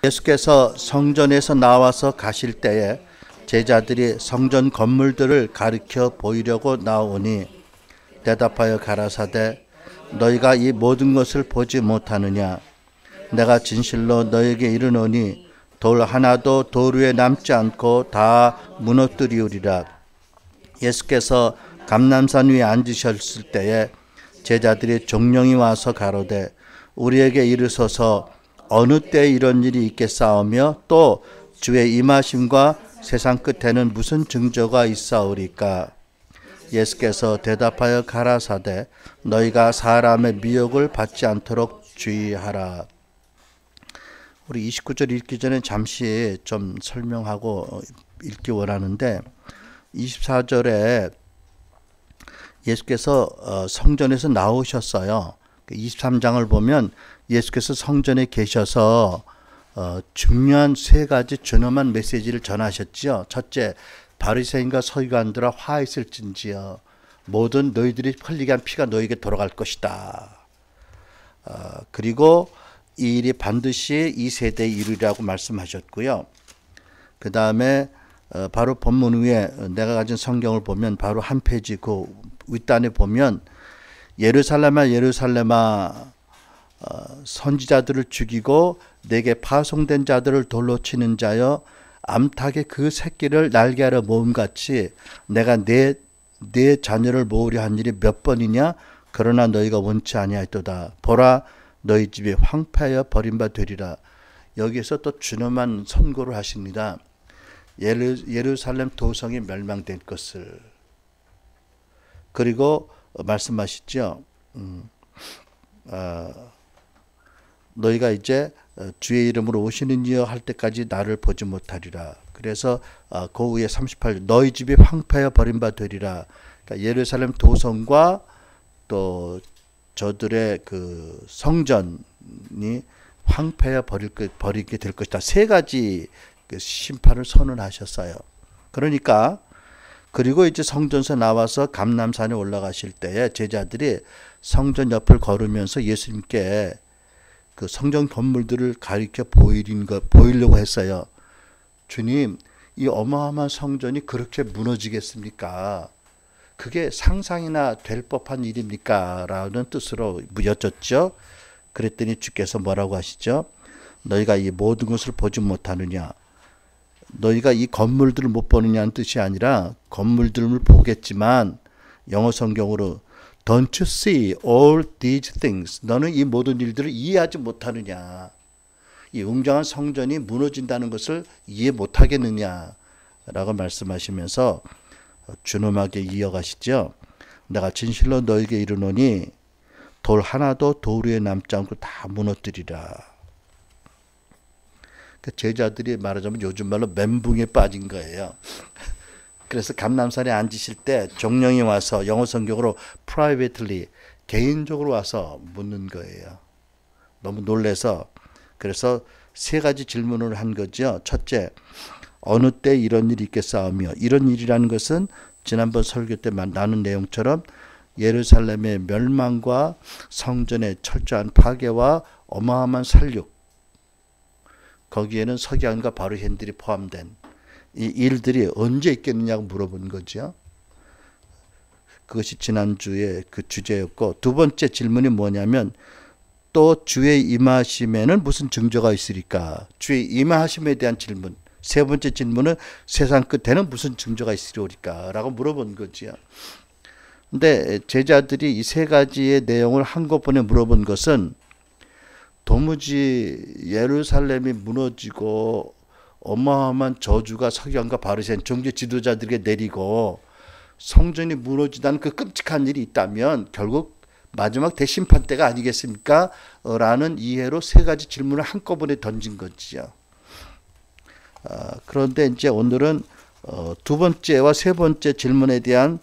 예수께서 성전에서 나와서 가실 때에 제자들이 성전 건물들을 가리켜 보이려고 나오니 대답하여 가라사대 너희가 이 모든 것을 보지 못하느냐. 내가 진실로 너희에게 이르노니 돌 하나도 돌 위에 남지 않고 다 무너뜨리우리라. 예수께서 감람산 위에 앉으셨을 때에 제자들이 종령이 와서 가로되 우리에게 이르소서 어느 때 이런 일이 있겠사오며 또 주의 임하심과 세상 끝에는 무슨 증거가 있사오리까. 예수께서 대답하여 가라사대 너희가 사람의 미혹을 받지 않도록 주의하라. 우리 29절 읽기 전에 잠시 좀 설명하고 읽기 원하는데 24절에 예수께서 성전에서 나오셨어요. 23장을 보면 예수께서 성전에 계셔서 중요한 세 가지 준엄한 메시지를 전하셨지요. 첫째, 바리새인과 서기관들아 화했을진지여 모든 너희들이 흘리게 한 피가 너희에게 돌아갈 것이다. 그리고 이 일이 반드시 이 세대에 이르리라고 말씀하셨고요. 그 다음에 바로 본문 위에 내가 가진 성경을 보면 바로 한 페이지 그 윗단에 보면 예루살렘아 예루살렘아 선지자들을 죽이고 내게 파송된 자들을 돌로 치는 자여 암탉의 그 새끼를 날개하러 모음같이 내가 내 자녀를 모으려 한 일이 몇 번이냐. 그러나 너희가 원치 아니하였도다. 보라 너희 집이 황폐하여 버림바 되리라. 여기에서 또 준엄한 선고를 하십니다. 예루살렘 도성이 멸망될 것을. 그리고 말씀하시죠. 너희가 이제 주의 이름으로 오시는 이여 할 때까지 나를 보지 못하리라. 그래서 그 후에 38절 너희 집이 황폐하여 버림바 되리라. 그러니까 예루살렘 도성과 또 저들의 그 성전이 황폐하여 버리게 될 것이다. 세 가지 그 심판을 선언하셨어요. 그러니까 그리고 이제 성전에서 나와서 감람산에 올라가실 때에 제자들이 성전 옆을 걸으면서 예수님께 그 성전 건물들을 가리켜 보이려고 했어요. 주님, 이 어마어마한 성전이 그렇게 무너지겠습니까? 그게 상상이나 될 법한 일입니까? 라는 뜻으로 여쭙죠. 그랬더니 주께서 뭐라고 하시죠? 너희가 이 모든 것을 보지 못하느냐. 너희가 이 건물들을 못 보느냐는 뜻이 아니라 건물들을 보겠지만 영어 성경으로 Don't you see all these things? 너는 이 모든 일들을 이해하지 못하느냐. 이 웅장한 성전이 무너진다는 것을 이해 못하겠느냐 라고 말씀하시면서 준엄하게 이어가시죠. 내가 진실로 너에게 이르노니 돌 하나도 돌 위에 남지 않고 다 무너뜨리라. 제자들이 말하자면 요즘 말로 멘붕에 빠진 거예요. 그래서 감람산에 앉으실 때 종령이 와서 영어 성경으로 privately 개인적으로 와서 묻는 거예요. 너무 놀라서. 그래서 세 가지 질문을 한 거죠. 첫째, 어느 때 이런 일이 있겠사오며. 이런 일이라는 것은 지난번 설교 때 나눈 내용처럼 예루살렘의 멸망과 성전의 철저한 파괴와 어마어마한 살육, 거기에는 서기관과 바리새인들이 포함된 이 일들이 언제 있겠느냐고 물어본 거죠. 그것이 지난주에 그 주제였고, 두 번째 질문이 뭐냐면 또 주의 임하심에는 무슨 증거가 있으리까. 주의 임하심에 대한 질문. 세 번째 질문은 세상 끝에는 무슨 증거가 있으리까 라고 물어본 거죠. 근데 제자들이 이 세 가지의 내용을 한꺼번에 물어본 것은 도무지 예루살렘이 무너지고 어마어마한 저주가 서기관과 바리새인 종교 지도자들에게 내리고 성전이 무너지다는 그 끔찍한 일이 있다면 결국 마지막 대심판 때가 아니겠습니까? 라는 이해로 세 가지 질문을 한꺼번에 던진 거지요. 그런데 이제 오늘은 두 번째와 세 번째 질문에 대한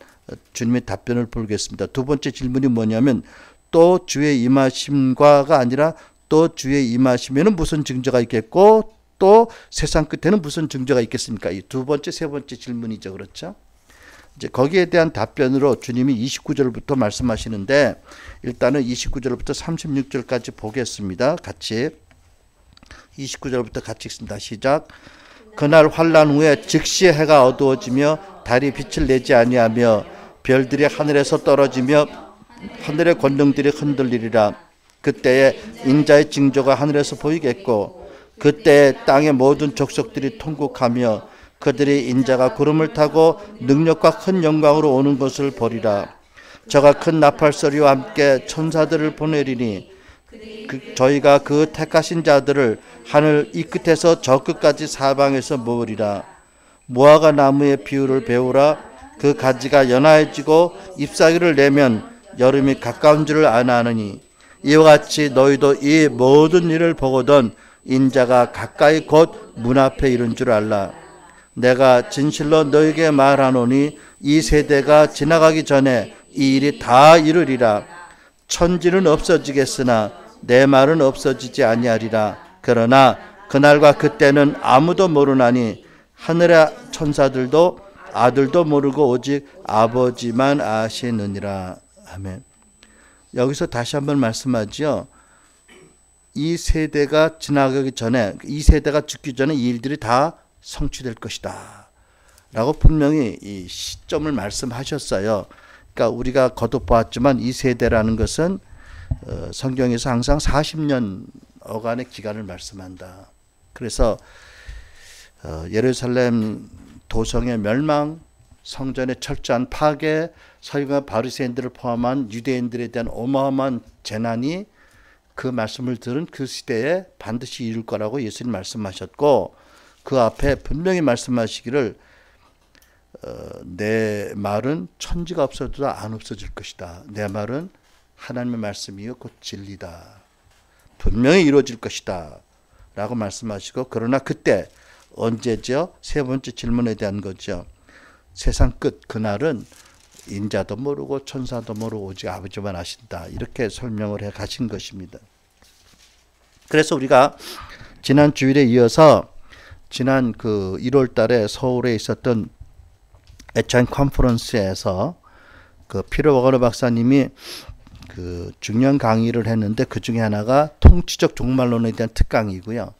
주님의 답변을 보겠습니다. 두 번째 질문이 뭐냐면 또 주의 임하심과가 아니라 또 주의 임하심에는 무슨 증거가 있겠고 또 세상 끝에는 무슨 증거가 있겠습니까? 이 두 번째, 세 번째 질문이죠. 그렇죠? 이제 거기에 대한 답변으로 주님이 29절부터 말씀하시는데 일단은 29절부터 36절까지 보겠습니다. 같이 29절부터 같이 읽습니다. 시작. 그날 환란 후에 즉시 해가 어두워지며 달이 빛을 내지 아니하며 별들이 하늘에서 떨어지며 하늘의 권능들이 흔들리리라. 그때에 인자의 징조가 하늘에서 보이겠고 그때에 땅의 모든 족속들이 통곡하며 그들이 인자가 구름을 타고 능력과 큰 영광으로 오는 것을 보리라. 저가 큰 나팔 소리와 함께 천사들을 보내리니 저희가 그 택하신 자들을 하늘 이 끝에서 저 끝까지 사방에서 모으리라. 무화과 나무의 비유를 배우라. 그 가지가 연하해지고 잎사귀를 내면 여름이 가까운 줄을 아나니 이와 같이 너희도 이 모든 일을 보거든 인자가 가까이 곧 문 앞에 이른 줄 알라. 내가 진실로 너에게 말하노니 이 세대가 지나가기 전에 이 일이 다 이르리라. 천지는 없어지겠으나 내 말은 없어지지 아니하리라. 그러나 그날과 그때는 아무도 모르나니 하늘의 천사들도 아들도 모르고 오직 아버지만 아시느니라. 아멘. 여기서 다시 한번 말씀하지요. 이 세대가 지나가기 전에, 이 세대가 죽기 전에 이 일들이 다 성취될 것이다 라고 분명히 이 시점을 말씀하셨어요. 그러니까 우리가 거듭 보았지만 이 세대라는 것은 성경에서 항상 40년 어간의 기간을 말씀한다. 그래서 예루살렘 도성의 멸망, 성전의 철저한 파괴, 서기관 바리새인들을 포함한 유대인들에 대한 어마어마한 재난이 그 말씀을 들은 그 시대에 반드시 이룰 거라고 예수님 말씀하셨고 그 앞에 분명히 말씀하시기를 내 말은 천지가 없어도 안 없어질 것이다. 내 말은 하나님의 말씀이요 곧 진리다. 분명히 이루어질 것이다 라고 말씀하시고 그러나 그때 언제죠? 세 번째 질문에 대한 거죠. 세상 끝 그날은 인자도 모르고 천사도 모르고 오직 아버지만 아신다. 이렇게 설명을 해 가신 것입니다. 그래서 우리가 지난 주일에 이어서 지난 그 1월 달에 서울에 있었던 애찬 컨퍼런스에서 그 피로 워거너 박사님이 그 중요한 강의를 했는데 그 중에 하나가 통치적 종말론에 대한 특강이고요.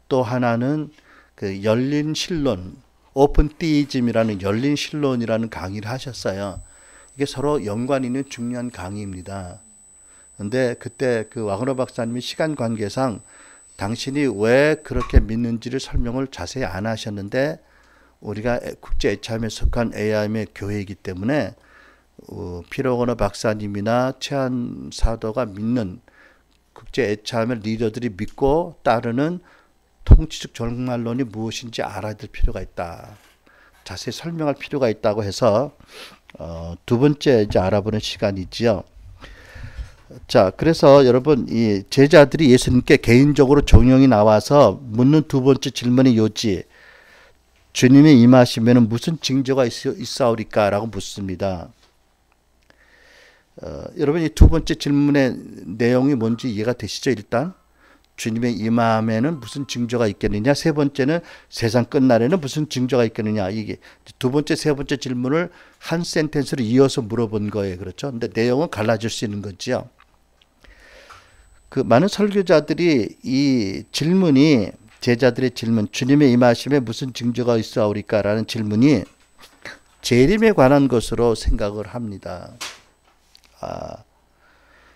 또 하나는 그 열린 신론, 오픈 티이즘이라는 열린 신론이라는 강의를 하셨어요. 이게 서로 연관 있는 중요한 강의입니다. 근데 그때 그 와그너 박사님이 시간 관계상 당신이 왜 그렇게 믿는지를 설명을 자세히 안 하셨는데 우리가 국제 애참에 속한 AIM의 교회이기 때문에 피로 워거너 박사님이나 최한 사도가 믿는 국제 애참의 리더들이 믿고 따르는 통치적 종말론이 무엇인지 알아야 될 필요가 있다. 자세히 설명할 필요가 있다고 해서 두 번째 이제 알아보는 시간이지요. 자, 그래서 여러분 이 제자들이 예수님께 개인적으로 종용이 나와서 묻는 두 번째 질문의 요지, 주님이 임하시면 무슨 징조가 있사오리까라고 묻습니다. 여러분 이 두 번째 질문의 내용이 뭔지 이해가 되시죠? 일단 주님의 임함에는 무슨 징조가 있겠느냐? 세 번째는 세상 끝날에는 무슨 징조가 있겠느냐? 이게 두 번째, 세 번째 질문을 한 센텐스로 이어서 물어본 거예요. 그렇죠? 근데 내용은 갈라질 수 있는 거죠. 그 많은 설교자들이 이 질문이 제자들의 질문, 주님의 임하심에 무슨 징조가 있사오리까라는 질문이 재림에 관한 것으로 생각을 합니다.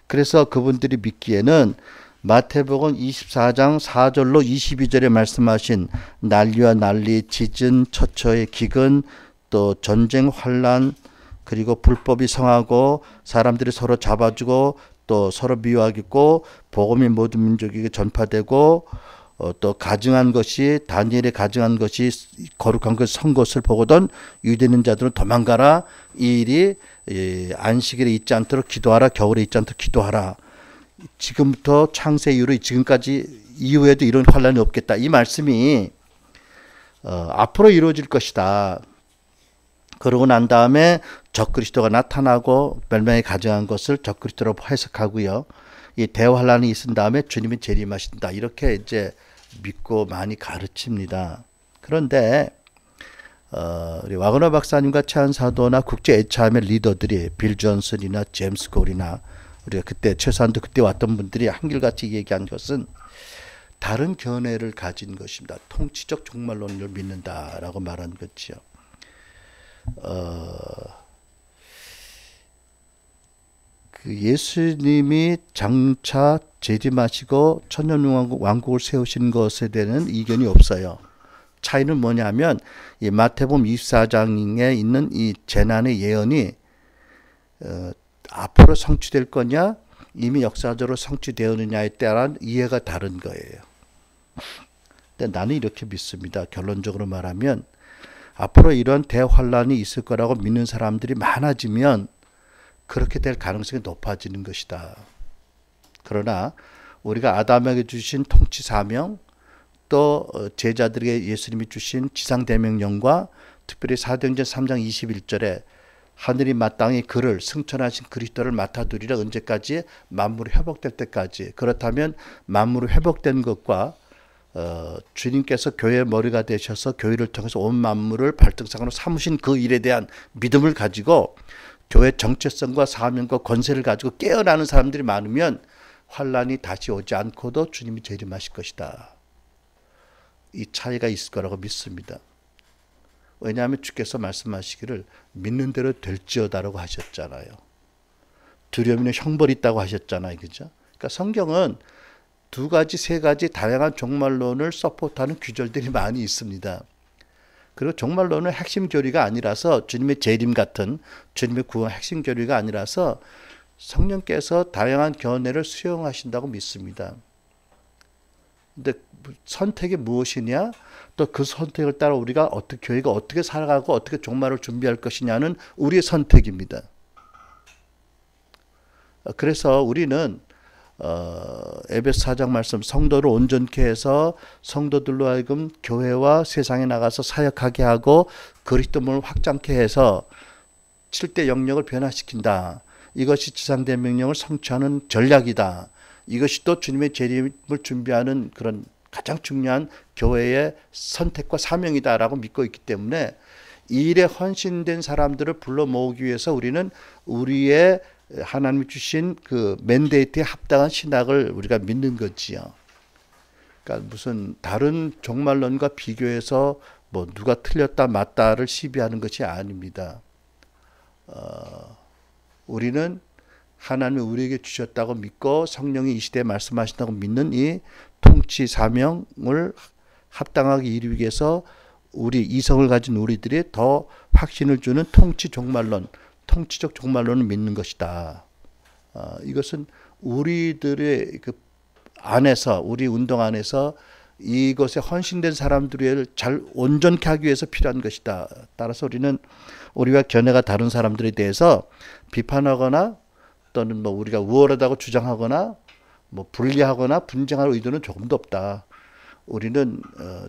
그래서 그분들이 믿기에는 마태복음 24장 4절로 22절에 말씀하신 난리와 난리, 지진, 처처의 기근, 또 전쟁, 환란, 그리고 불법이 성하고 사람들이 서로 잡아주고 또 서로 미워하겠고 복음이 모든 민족에게 전파되고 또 가증한 것이 다니엘이 가증한 것이 거룩한 것 선 것을 보거든 유대인 자들은 도망가라. 이 일이 안식일에 있지 않도록 기도하라. 겨울에 있지 않도록 기도하라. 지금부터 창세 이후로 지금까지 이후에도 이런 환란이 없겠다. 이 말씀이 앞으로 이루어질 것이다. 그러고 난 다음에 적그리스도가 나타나고 멸망에 가증한 것을 적그리스도로 해석하고요. 이 대환란이 있은 다음에 주님이 재림하신다. 이렇게 이제 믿고 많이 가르칩니다. 그런데 우리 와그너 박사님과 최한 사도나 국제 애참의 리더들이 빌 존슨이나 제임스 골이나 우리가 그때 최소한도 그때 왔던 분들이 한결같이 얘기한 것은 다른 견해를 가진 것입니다. 통치적 종말론을 믿는다라고 말한 거지요. 그 예수님이 장차 재림하시고 천년왕국을 세우신 것에 대한 이견이 없어요. 차이는 뭐냐면 이 마태복음 24장에 있는 이 재난의 예언이 앞으로 성취될 거냐 이미 역사적으로 성취되었느냐에 따른 이해가 다른 거예요. 근데 나는 이렇게 믿습니다. 결론적으로 말하면 앞으로 이런 대환란이 있을 거라고 믿는 사람들이 많아지면 그렇게 될 가능성이 높아지는 것이다. 그러나 우리가 아담에게 주신 통치 사명 또 제자들에게 예수님이 주신 지상대명령과 특별히 사도행전 3장 21절에 하늘이 마땅히 그를 승천하신 그리스도를 맡아두리라 언제까지? 만물이 회복될 때까지. 그렇다면 만물이 회복된 것과 주님께서 교회의 머리가 되셔서 교회를 통해서 온 만물을 발등상으로 삼으신 그 일에 대한 믿음을 가지고 교회 정체성과 사명과 권세를 가지고 깨어나는 사람들이 많으면 환란이 다시 오지 않고도 주님이 재림하실 것이다. 이 차이가 있을 거라고 믿습니다. 왜냐하면 주께서 말씀하시기를 믿는 대로 될지어다라고 하셨잖아요. 두려움에는 형벌이 있다고 하셨잖아요. 그죠? 그러니까 성경은 두 가지, 세 가지 다양한 종말론을 서포트하는 구절들이 많이 있습니다. 그리고 종말론은 핵심 교리가 아니라서 주님의 재림 같은 주님의 구원 핵심 교리가 아니라서 성령께서 다양한 견해를 수용하신다고 믿습니다. 근데 선택이 무엇이냐? 또 그 선택을 따라 우리가 교회가 어떻게 살아가고 어떻게 종말을 준비할 것이냐는 우리의 선택입니다. 그래서 우리는 에베소 4장 말씀 성도를 온전케 해서 성도들로 하여금 교회와 세상에 나가서 사역하게 하고 그리스도를 확장케 해서 7대 영역을 변화시킨다. 이것이 지상대명령을 성취하는 전략이다. 이것이 또 주님의 재림을 준비하는 그런 가장 중요한 교회의 선택과 사명이다라고 믿고 있기 때문에 이 일에 헌신된 사람들을 불러 모으기 위해서 우리는 우리의 하나님이 주신 그 맨데이트에 합당한 신학을 우리가 믿는 거지요. 그러니까 무슨 다른 종말론과 비교해서 뭐 누가 틀렸다 맞다를 시비하는 것이 아닙니다. 우리는 하나님이 우리에게 주셨다고 믿고 성령이 이 시대에 말씀하신다고 믿는 이 통치 사명을 합당하게 이루기 위해서 우리 이성을 가진 우리들이 더 확신을 주는 통치 종말론, 통치적 종말론을 믿는 것이다. 이것은 우리들의 그 안에서 우리 운동 안에서 이것에 헌신된 사람들을 잘 온전케 하기 위해서 필요한 것이다. 따라서 우리는 우리와 견해가 다른 사람들에 대해서 비판하거나 또는 뭐 우리가 우월하다고 주장하거나 뭐 분리하거나 분쟁할 의도는 조금도 없다. 우리는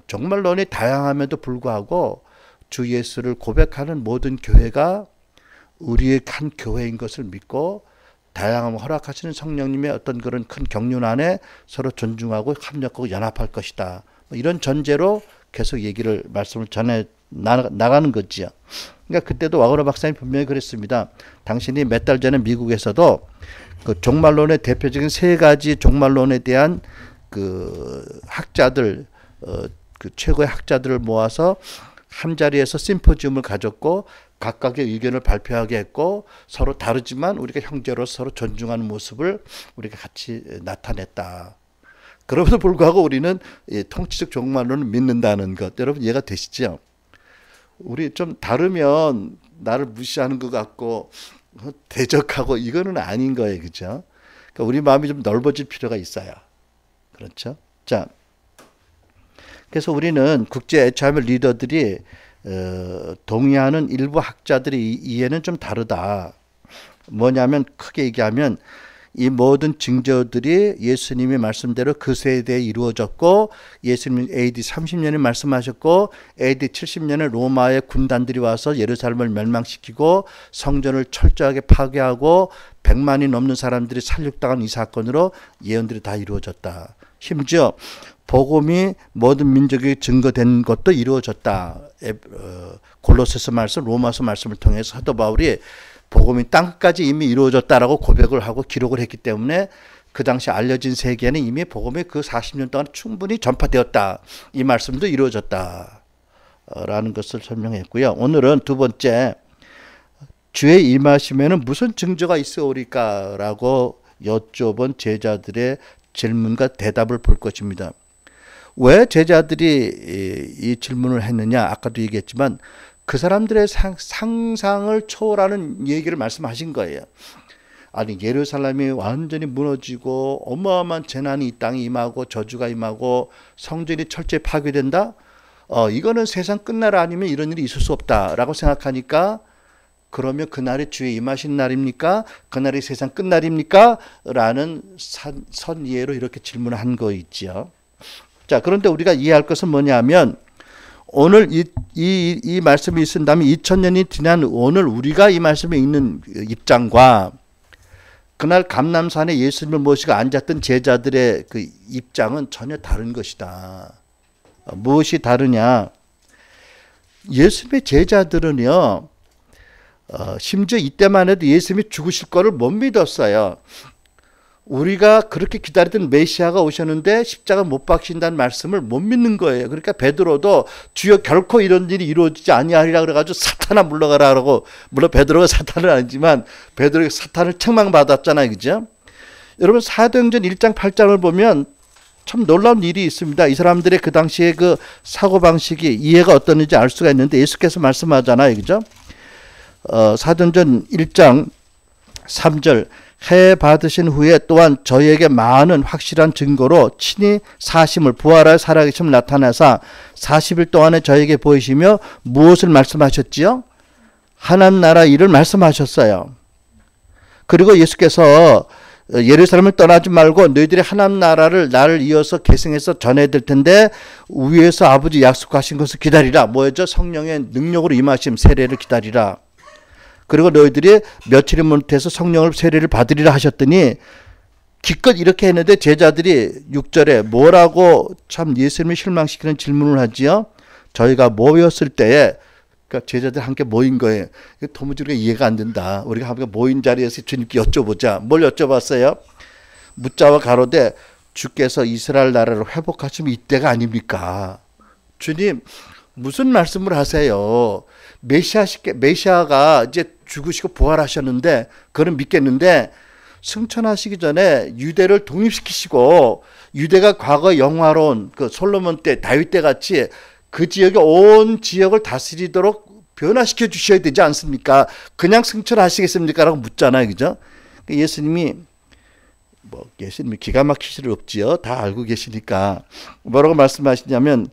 종말론이 다양함에도 불구하고 주 예수를 고백하는 모든 교회가 우리의 한 교회인 것을 믿고 다양함을 허락하시는 성령님의 어떤 그런 큰 경륜 안에 서로 존중하고 협력하고 연합할 것이다. 이런 전제로 계속 말씀을 전해 나가는 거지요. 그러니까 그때도 와그너 박사님 분명히 그랬습니다. 당신이 몇 달 전에 미국에서도 그 종말론의 대표적인 세 가지 종말론에 대한 그 학자들, 그 최고의 학자들을 모아서 한 자리에서 심포지움을 가졌고 각각의 의견을 발표하게 했고 서로 다르지만 우리가 형제로서 서로 존중하는 모습을 우리가 같이 나타냈다. 그럼에도 불구하고 우리는 통치적 종말론을 믿는다는 것, 여러분 이해가 되시죠? 우리 좀 다르면 나를 무시하는 것 같고 대적하고 이거는 아닌 거예요, 그렇죠? 그러니까 우리 마음이 좀 넓어질 필요가 있어요. 그렇죠? 자, 그래서 우리는 국제 HRM 리더들이 동의하는 일부 학자들의 이해는 좀 다르다. 뭐냐면 크게 얘기하면 이 모든 징조들이 예수님의 말씀대로 그 세대에 이루어졌고 예수님이 AD 30년에 말씀하셨고 AD 70년에 로마의 군단들이 와서 예루살렘을 멸망시키고 성전을 철저하게 파괴하고 100만이 넘는 사람들이 살육당한 이 사건으로 예언들이 다 이루어졌다. 심지어 복음이 모든 민족에게 증거된 것도 이루어졌다. 골로새서 말씀, 로마서 말씀을 통해서 사도 바울이 복음이 땅까지 이미 이루어졌다라고 고백을 하고 기록을 했기 때문에 그 당시 알려진 세계는 이미 복음이 그 40년 동안 충분히 전파되었다. 이 말씀도 이루어졌다. 라는 것을 설명했고요. 오늘은 두 번째, 주의 임하시면은 무슨 증거가 있어오리까? 라고 여쭤본 제자들의 질문과 대답을 볼 것입니다. 왜 제자들이 이 질문을 했느냐? 아까도 얘기했지만 그 사람들의 상상을 초월하는 얘기를 말씀하신 거예요. 아니, 예루살렘이 완전히 무너지고 어마어마한 재난이 이 땅에 임하고 저주가 임하고 성전이 철저히 파괴된다? 이거는 세상 끝날 아니면 이런 일이 있을 수 없다라고 생각하니까, 그러면 그날이 주의 임하신 날입니까? 그날이 세상 끝날입니까? 라는 선이해로 이렇게 질문한 거 있죠. 자, 그런데 우리가 이해할 것은 뭐냐면, 오늘 이 말씀이 있은다면 2000년이 지난 오늘 우리가 이 말씀에 있는 입장과 그날 감람산에 예수님을 모시고 앉았던 제자들의 그 입장은 전혀 다른 것이다. 무엇이 다르냐? 예수님의 제자들은요, 심지어 이때만 해도 예수님이 죽으실 거를 못 믿었어요. 우리가 그렇게 기다리던 메시아가 오셨는데 십자가 못 박힌다는 말씀을 못 믿는 거예요. 그러니까 베드로도 주여 결코 이런 일이 이루어지지 아니하리라 그래가지고 사탄아 물러가라고, 물론 베드로가 사탄은 아니지만 베드로가 사탄을 책망받았잖아요. 그죠? 여러분, 사도행전 1장 8장을 보면 참 놀라운 일이 있습니다. 이 사람들의 그 당시에 그 사고방식이 이해가 어떻는지 알 수가 있는데, 예수께서 말씀하잖아요. 그죠? 사도행전 1장 3절, 해 받으신 후에 또한 저희에게 많은 확실한 증거로 친히 사심을, 부활하여 살아계심을 나타내사 40일 동안에 저에게 보이시며 무엇을 말씀하셨지요? 하나님 나라 일을 말씀하셨어요. 그리고 예수께서 예루살렘을 떠나지 말고 너희들이 하나님 나라를 나를 이어서 계승해서 전해야 될 텐데 위에서 아버지 약속하신 것을 기다리라. 뭐였죠? 성령의 능력으로 임하심, 세례를 기다리라. 그리고 너희들이 며칠이 못해서 성령을 세례를 받으리라 하셨더니, 기껏 이렇게 했는데 제자들이 6절에 뭐라고 참 예수님을 실망시키는 질문을 하지요? 저희가 모였을 때에, 그러니까 제자들 함께 모인 거예요. 도무지 우리가 이해가 안 된다. 우리가 함께 모인 자리에서 주님께 여쭤보자. 뭘 여쭤봤어요? 묻자와 가로되 주께서 이스라엘 나라를 회복하시면 이때가 아닙니까? 주님, 무슨 말씀을 하세요? 메시아가 이제 죽으시고 부활하셨는데 그건 믿겠는데, 승천하시기 전에 유대를 독립시키시고 유대가 과거 영화로운 그 솔로몬 때, 다윗 때 같이 그 지역의 온 지역을 다스리도록 변화시켜 주셔야 되지 않습니까? 그냥 승천하시겠습니까? 라고 묻잖아요. 그죠? 예수님이 예수님이 기가 막히실 일 없지요. 다 알고 계시니까 뭐라고 말씀하시냐면,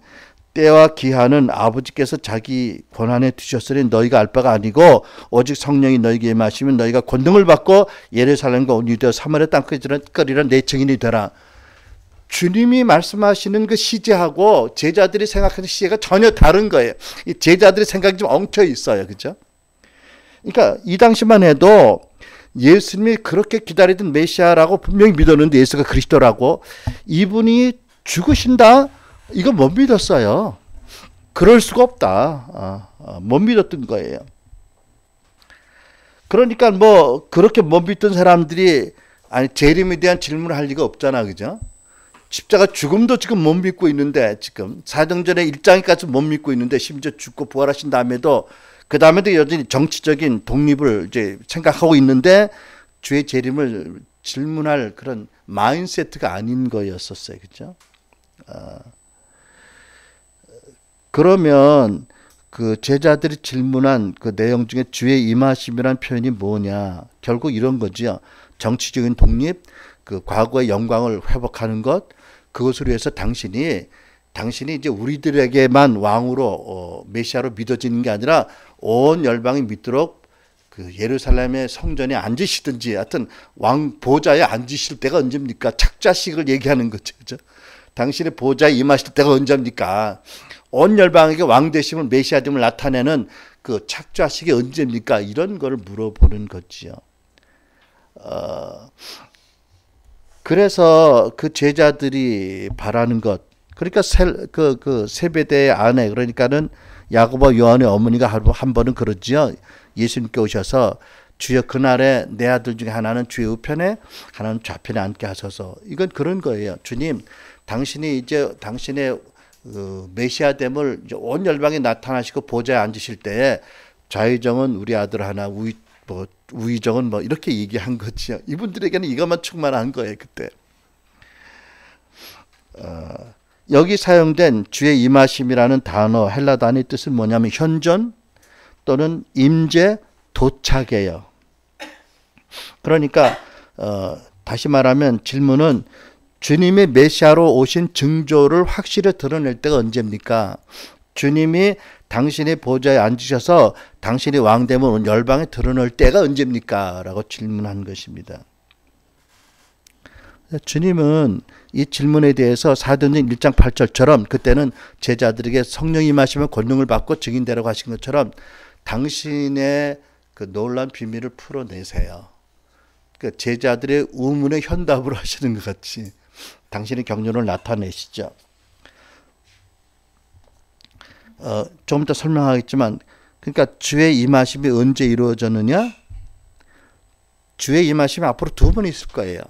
때와 기한은 아버지께서 자기 권한에 두셨으니 너희가 알 바가 아니고 오직 성령이 너희에게 임하시면 너희가 권능을 받고 예루살렘과 온 유대와 사마리아 땅까지 이르러 내 증인이 되라. 주님이 말씀하시는 그 시제하고 제자들이 생각하는 시제가 전혀 다른 거예요. 이 제자들의 생각이 좀 엉켜 있어요. 그죠? 그러니까 이 당시만 해도 예수님이 그렇게 기다리던 메시아라고 분명히 믿었는데, 예수가 그리스도라고, 이분이 죽으신다? 이거 못 믿었어요. 그럴 수가 없다. 못 믿었던 거예요. 그러니까 그렇게 못 믿던 사람들이 재림에 대한 질문을 할 리가 없잖아. 그죠? 십자가 죽음도 지금 못 믿고 있는데, 지금 사도행전의 1장까지 못 믿고 있는데, 심지어 죽고 부활하신 다음에도, 그 다음에도 여전히 정치적인 독립을 이제 생각하고 있는데, 주의 재림을 질문할 그런 마인세트가 아닌 거였었어요. 그죠? 그러면 그 제자들이 질문한 그 내용 중에 주의 임하심이란 표현이 뭐냐? 결국 이런 거죠. 정치적인 독립, 그 과거의 영광을 회복하는 것, 그것을 위해서 당신이 이제 우리들에게만 왕으로 메시아로 믿어지는 게 아니라 온 열방이 믿도록 그 예루살렘의 성전에 앉으시든지, 하여튼 왕 보좌에 앉으실 때가 언제입니까? 착자식을 얘기하는 거죠. 그죠? 당신의 보좌에 임하실 때가 언제입니까? 온 열방에게 왕 되심을, 메시아됨을 나타내는 그 착자식이 언제입니까? 이런 걸 물어보는 거지요. 그래서 그 제자들이 바라는 것, 그러니까 그 세베대의 아내, 그러니까는 야고보 요한의 어머니가 한 번은 그러지요. 예수님께 오셔서 주여 그날에 내 아들 중에 하나는 주의 우편에 하나는 좌편에 앉게 하소서. 이건 그런 거예요. 주님, 당신이 이제 당신의 메시아됨을 이제 온 열방에 나타나시고 보좌에 앉으실 때에 좌의정은 우리 아들 하나, 우의정은 뭐 이렇게 얘기한 거지요. 이분들에게는 이것만 충만한 거예요, 그때. 여기 사용된 주의 임하심이라는 단어, 헬라 단어의 뜻은 뭐냐면 현존 또는 임재, 도착이에요. 그러니까 다시 말하면 질문은 주님이 메시아로 오신 증조를 확실히 드러낼 때가 언제입니까? 주님이 당신의 보좌에 앉으셔서 당신의 왕됨을 열방에 드러낼 때가 언제입니까? 라고 질문한 것입니다. 주님은 이 질문에 대해서 사도행전 1장 8절처럼 그때는 제자들에게 성령이 임하시면 권능을 받고 증인되라고 하신 것처럼 당신의 그 놀라운 비밀을 풀어내세요. 그 제자들의 의문의 현답을 하시는 것 같이 당신의 경륜을 나타내시죠. 좀 더 설명하겠지만, 그러니까 주의 임하심이 언제 이루어졌느냐? 주의 임하심이 앞으로 두 번 있을 거예요.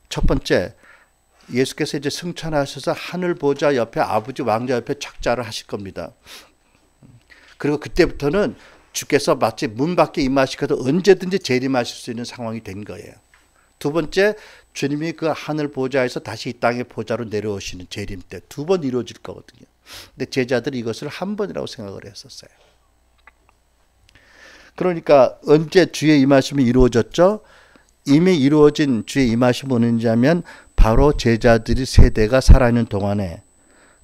첫 번째, 예수께서 이제 승천하셔서 하늘 보좌 옆에 아버지 왕자 옆에 착좌를 하실 겁니다. 그리고 그때부터는 주께서 마치 문 밖에 임하시고도 언제든지 재림하실 수 있는 상황이 된 거예요. 두 번째, 주님이 그 하늘 보좌에서 다시 이 땅의 보좌로 내려오시는 재림 때 두 번 이루어질 거거든요. 근데 제자들이 이것을 한 번이라고 생각을 했었어요. 그러니까 언제 주의 임하심이 이루어졌죠? 이미 이루어진 주의 임하심은 언제인지 하면 바로 제자들이 세대가 살아있는 동안에,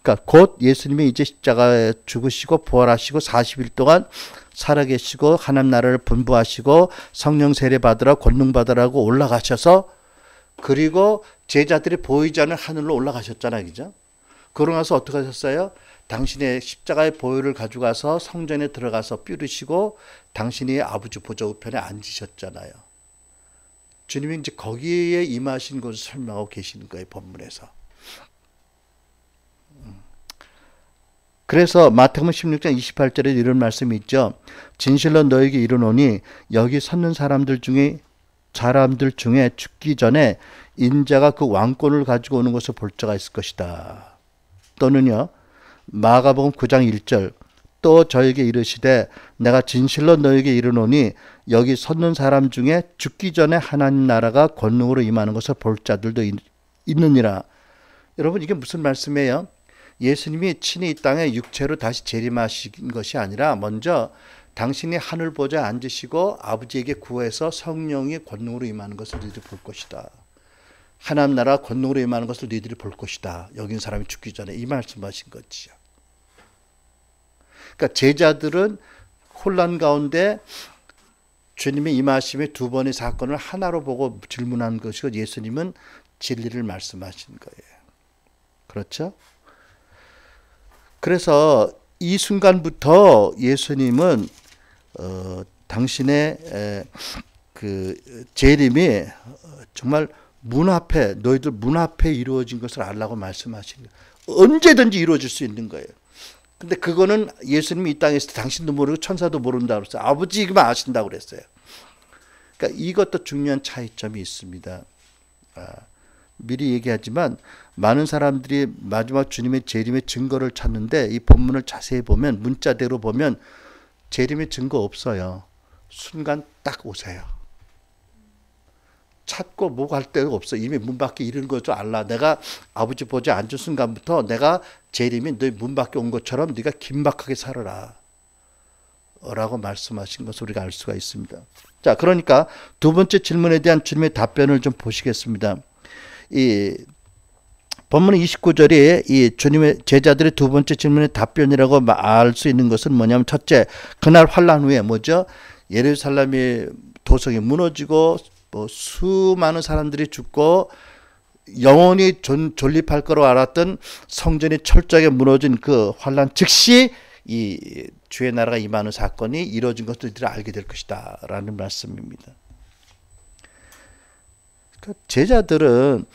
그러니까 곧 예수님이 이제 십자가에 죽으시고 부활하시고 40일 동안 살아계시고 하나님 나라를 분부하시고 성령 세례 받으라 권능 받으라고 올라가셔서, 그리고 제자들이 보이지 않는 하늘로 올라가셨잖아요. 그죠? 그러고 나서 어떻게 하셨어요? 당신의 십자가의 보혈을 가져가서 성전에 들어가서 뿌리시고 당신이 아버지 보좌 우편에 앉으셨잖아요. 주님이 이제 거기에 임하신 것을 설명하고 계시는 거예요, 본문에서. 그래서 마태복음 16장 28절에 이런 말씀이 있죠. 진실로 너에게 이르노니 여기 섰는 사람들 중에 죽기 전에 인자가 그 왕권을 가지고 오는 것을 볼 자가 있을 것이다. 또는요, 마가복음 9장 1절, 또 저에게 이르시되 내가 진실로 너에게 이르노니 여기 섰는 사람 중에 죽기 전에 하나님 나라가 권능으로 임하는 것을 볼 자들도 있느니라. 여러분, 이게 무슨 말씀이에요? 예수님이 친히 이 땅에 육체로 다시 재림하신 것이 아니라 먼저 당신이 하늘 보좌에 앉으시고 아버지에게 구해서 성령이 권능으로 임하는 것을 너희들이 볼 것이다. 하나님 나라 권능으로 임하는 것을 너희들이 볼 것이다. 여긴 사람이 죽기 전에 이 말씀하신 거지요. 그러니까 제자들은 혼란 가운데 주님의 임하심의 두 번의 사건을 하나로 보고 질문한 것이고 예수님은 진리를 말씀하신 거예요. 그렇죠? 그래서 이 순간부터 예수님은 당신의 그 재림이 정말 문 앞에, 너희들 문 앞에 이루어진 것을 알라고 말씀하시는 거예요. 언제든지 이루어질 수 있는 거예요. 근데 그거는 예수님이 이 땅에 있을 때 당신도 모르고 천사도 모른다고 그랬어요. 아버지만 아신다고 그랬어요. 그러니까 이것도 중요한 차이점이 있습니다. 미리 얘기하지만 많은 사람들이 마지막 주님의 재림의 증거를 찾는데 이 본문을 자세히 보면, 문자대로 보면 재림의 증거 없어요. 순간 딱 오세요. 찾고 뭐 할 데가 없어. 이미 문 밖에 이르는 걸 줄 알라. 내가 아버지 보좌에 앉은 순간부터 내가 재림이 너희 문 밖에 온 것처럼 네가 긴박하게 살아라 라고 말씀하신 것을 우리가 알 수가 있습니다. 자, 그러니까 두 번째 질문에 대한 주님의 답변을 좀 보시겠습니다. 이 본문 29절이 이 주님의 제자들의 두 번째 질문의 답변이라고 알 수 있는 것은 뭐냐면, 첫째, 그날 환란 후에 뭐죠? 예루살렘이 도성이 무너지고 수많은 사람들이 죽고 영원히 존립할 거로 알았던 성전이 철저하게 무너진 그 환란 즉시 이 주의 나라가 임하는 사건이 이루어진 것을 이들이 알게 될 것이다 라는 말씀입니다. 제자들은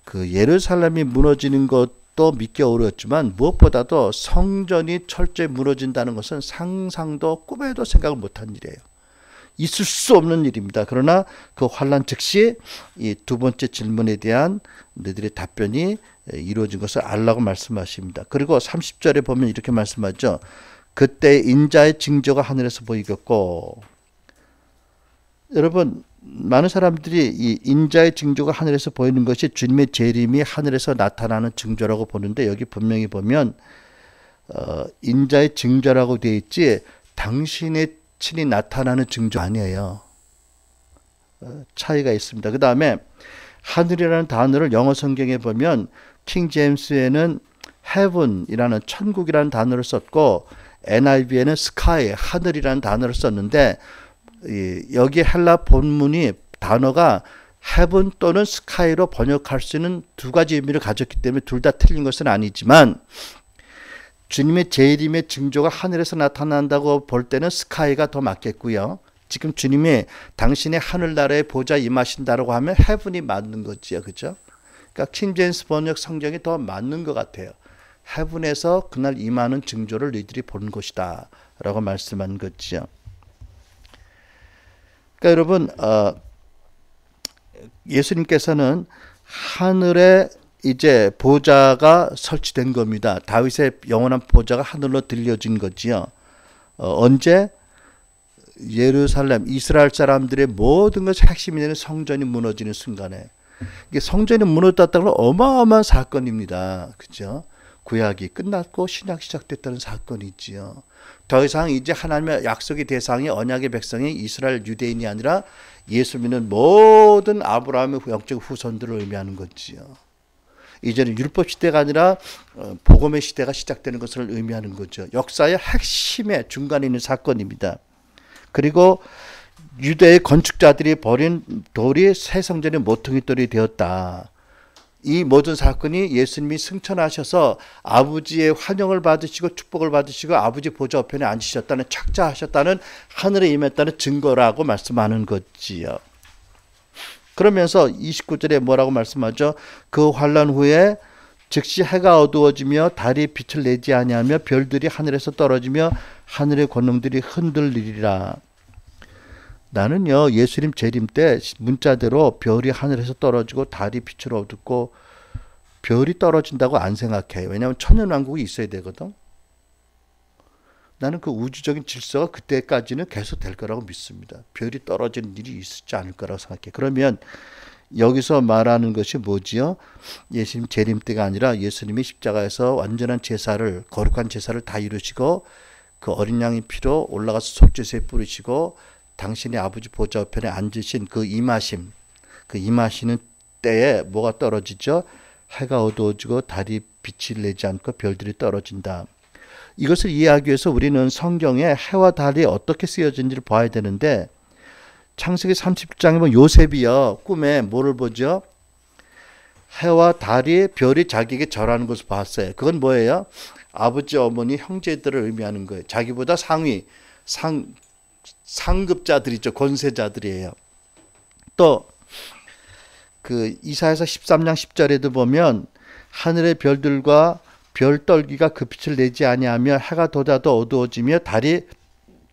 그 예루살렘이 무너지는 것도 믿기 어려웠지만 무엇보다도 성전이 철저히 무너진다는 것은 상상도 꿈에도 생각을 못한 일이에요. 있을 수 없는 일입니다. 그러나 그 환란 즉시 이 두 번째 질문에 대한 너희들의 답변이 이루어진 것을 알라고 말씀하십니다. 그리고 30절에 보면 이렇게 말씀하죠. 그때 인자의 징조가 하늘에서 보이겠고. 여러분, 많은 사람들이 이 인자의 징조가 하늘에서 보이는 것이 주님의 재림이 하늘에서 나타나는 징조라고 보는데, 여기 분명히 보면 인자의 징조라고 되어 있지 당신의 친히 나타나는 징조 아니에요. 차이가 있습니다. 그 다음에 하늘이라는 단어를 영어 성경에 보면 킹 제임스에는 heaven이라는 천국이라는 단어를 썼고 NIV에는 sky, 하늘이라는 단어를 썼는데, 여기 헬라 본문이 단어가 heaven 또는 sky로 번역할 수 있는 두 가지 의미를 가졌기 때문에 둘 다 틀린 것은 아니지만, 주님의 재림의 징조가 하늘에서 나타난다고 볼 때는 sky가 더 맞겠고요. 지금 주님이 당신의 하늘나라에 보좌 임하신다라고 하면 heaven이 맞는 거지요. 그죠? 그러니까 킹 제임스 번역 성경이 더 맞는 것 같아요. heaven에서 그날 임하는 징조를 너희들이 보는 것이다 라고 말씀한 거지요. 그러니까 여러분, 예수님께서는 하늘에 이제 보좌가 설치된 겁니다. 다윗의 영원한 보좌가 하늘로 들려진 거지요. 언제? 예루살렘, 이스라엘 사람들의 모든 것의 핵심이 되는 성전이 무너지는 순간에. 이게 성전이 무너졌다는 건 어마어마한 사건입니다. 그죠? 구약이 끝났고 신약 시작됐다는 사건이지요. 더 이상 이제 하나님의 약속의 대상이 언약의 백성이 이스라엘 유대인이 아니라 예수 믿는 모든 아브라함의 영적 후손들을 의미하는 거지요. 이제는 율법 시대가 아니라 복음의 시대가 시작되는 것을 의미하는 거죠. 역사의 핵심의 중간에 있는 사건입니다. 그리고 유대의 건축자들이 버린 돌이 새 성전의 모퉁이 돌이 되었다. 이 모든 사건이 예수님이 승천하셔서 아버지의 환영을 받으시고 축복을 받으시고 아버지 보좌 우편에 앉으셨다는, 착자하셨다는, 하늘에 임했다는 증거라고 말씀하는 거지요. 그러면서 29절에 뭐라고 말씀하죠? 그 환란 후에 즉시 해가 어두워지며 달이 빛을 내지 아니하며 별들이 하늘에서 떨어지며 하늘의 권능들이 흔들리리라. 나는요, 예수님 재림 때 문자대로 별이 하늘에서 떨어지고 달이 빛을 어둡고 별이 떨어진다고 안 생각해요. 왜냐하면 천년왕국이 있어야 되거든. 나는 그 우주적인 질서가 그때까지는 계속 될 거라고 믿습니다. 별이 떨어지는 일이 있지 않을 거라고 생각해요. 그러면 여기서 말하는 것이 뭐지요? 예수님 재림 때가 아니라 예수님이 십자가에서 완전한 제사를, 거룩한 제사를 다 이루시고 그 어린 양의 피로 올라가서 속죄소에 뿌리시고 당신의 아버지 보좌 우편에 앉으신 그 임하심, 그 임하시는 때에 뭐가 떨어지죠? 해가 어두워지고 달이 빛을 내지 않고 별들이 떨어진다. 이것을 이해하기 위해서 우리는 성경에 해와 달이 어떻게 쓰여진지를 봐야 되는데, 창세기 30장에 보면 요셉이요, 꿈에 뭐를 보죠? 해와 달이, 별이 자기에게 절하는 것을 봤어요. 그건 뭐예요? 아버지, 어머니, 형제들을 의미하는 거예요. 자기보다 상위, 상급자들이죠. 권세자들이에요. 또 그 이사야서 13장 10절에도 보면 하늘의 별들과 별떨기가 그 빛을 내지 아니하며 해가 돋아도 어두워지며 달이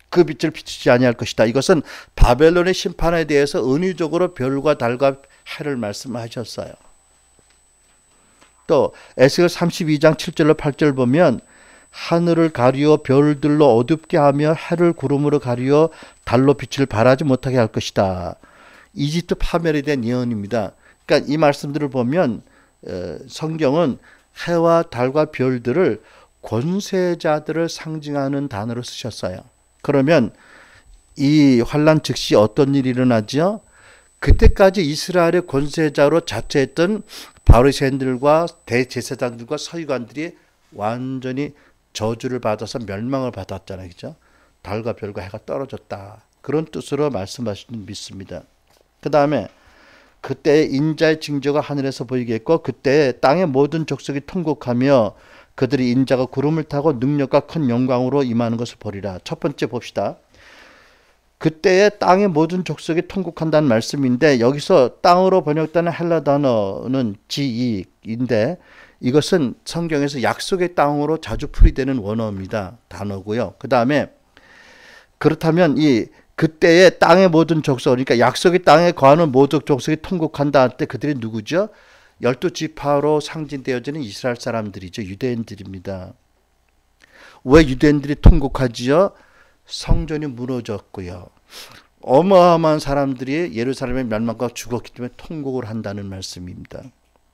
그 빛을 비추지 아니할 것이다. 이것은 바벨론의 심판에 대해서 은유적으로 별과 달과 해를 말씀하셨어요. 또 에스겔 32장 7절로 8절 보면 하늘을 가리워 별들로 어둡게 하며 해를 구름으로 가리워 달로 빛을 발하지 못하게 할 것이다. 이집트 파멸에 대한 예언입니다. 그러니까 이 말씀들을 보면 성경은 해와 달과 별들을 권세자들을 상징하는 단어로 쓰셨어요. 그러면 이 환란 즉시 어떤 일이 일어나죠? 그때까지 이스라엘의 권세자로 자처했던 바리새인들과 대제사장들과 서기관들이 완전히 저주를 받아서 멸망을 받았잖아요. 그죠? 달과 별과 해가 떨어졌다. 그런 뜻으로 말씀하시는 믿습니다. 그 다음에 그때 인자의 징조가 하늘에서 보이겠고 그때 땅의 모든 족속이 통곡하며 그들이 인자가 구름을 타고 능력과 큰 영광으로 임하는 것을 보리라. 첫 번째 봅시다. 그때에 땅의 모든 족속이 통곡한다는 말씀인데 여기서 땅으로 번역되는 헬라 단어는 지이인데 이것은 성경에서 약속의 땅으로 자주 풀이되는 원어입니다. 단어고요. 그 다음에 그렇다면 그 그때에 땅의 모든 족속, 그러니까 약속의 땅에 거하는 모든 족속이 통곡한다 할 때 그들이 누구죠? 12지파로 상징되어지는 이스라엘 사람들이죠. 유대인들입니다. 왜 유대인들이 통곡하지요? 성전이 무너졌고요. 어마어마한 사람들이 예루살렘의 멸망과 죽었기 때문에 통곡을 한다는 말씀입니다.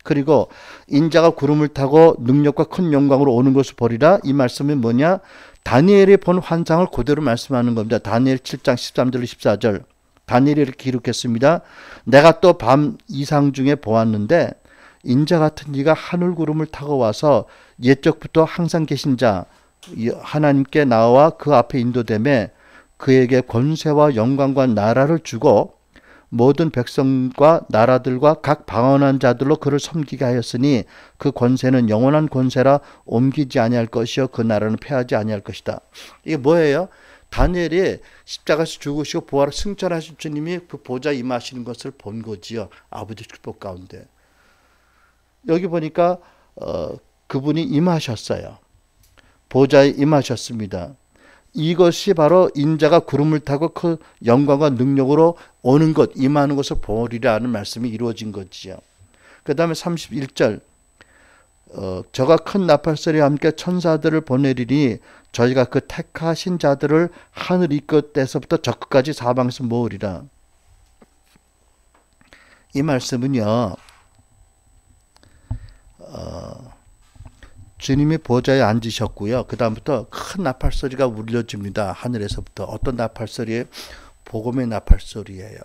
그리고 인자가 구름을 타고 능력과 큰 영광으로 오는 것을 보리라. 이 말씀은 뭐냐? 다니엘이 본 환상을 그대로 말씀하는 겁니다. 다니엘 7장 13절 14절. 다니엘이 이렇게 기록했습니다. 내가 또 밤 이상 중에 보았는데 인자 같은 이가 하늘 구름을 타고 와서 옛적부터 항상 계신 자 하나님께 나와 그 앞에 인도되매 그에게 권세와 영광과 나라를 주고 모든 백성과 나라들과 각 방언한 자들로 그를 섬기게 하였으니 그 권세는 영원한 권세라 옮기지 아니할 것이요 그 나라는 패하지 아니할 것이다. 이게 뭐예요? 다니엘이 십자가에서 죽으시고 부활을 승천하신 주님이 그 보좌에 임하시는 것을 본 거지요. 아버지 축복 가운데. 여기 보니까 그분이 임하셨어요. 보좌에 임하셨습니다. 이것이 바로 인자가 구름을 타고 그 영광과 능력으로 오는 것, 임하는 것을 보리라는 말씀이 이루어진 거지요. 그 다음에 31절 저가 큰 나팔소리와 함께 천사들을 보내리니 저희가 그 택하신 자들을 하늘 이 끝에서부터 저 끝까지 사방에서 모으리라. 이 말씀은요. 주님이 보좌에 앉으셨고요. 그 다음부터 큰 나팔소리가 울려집니다. 하늘에서부터. 어떤 나팔소리예요? 복음의 나팔소리예요.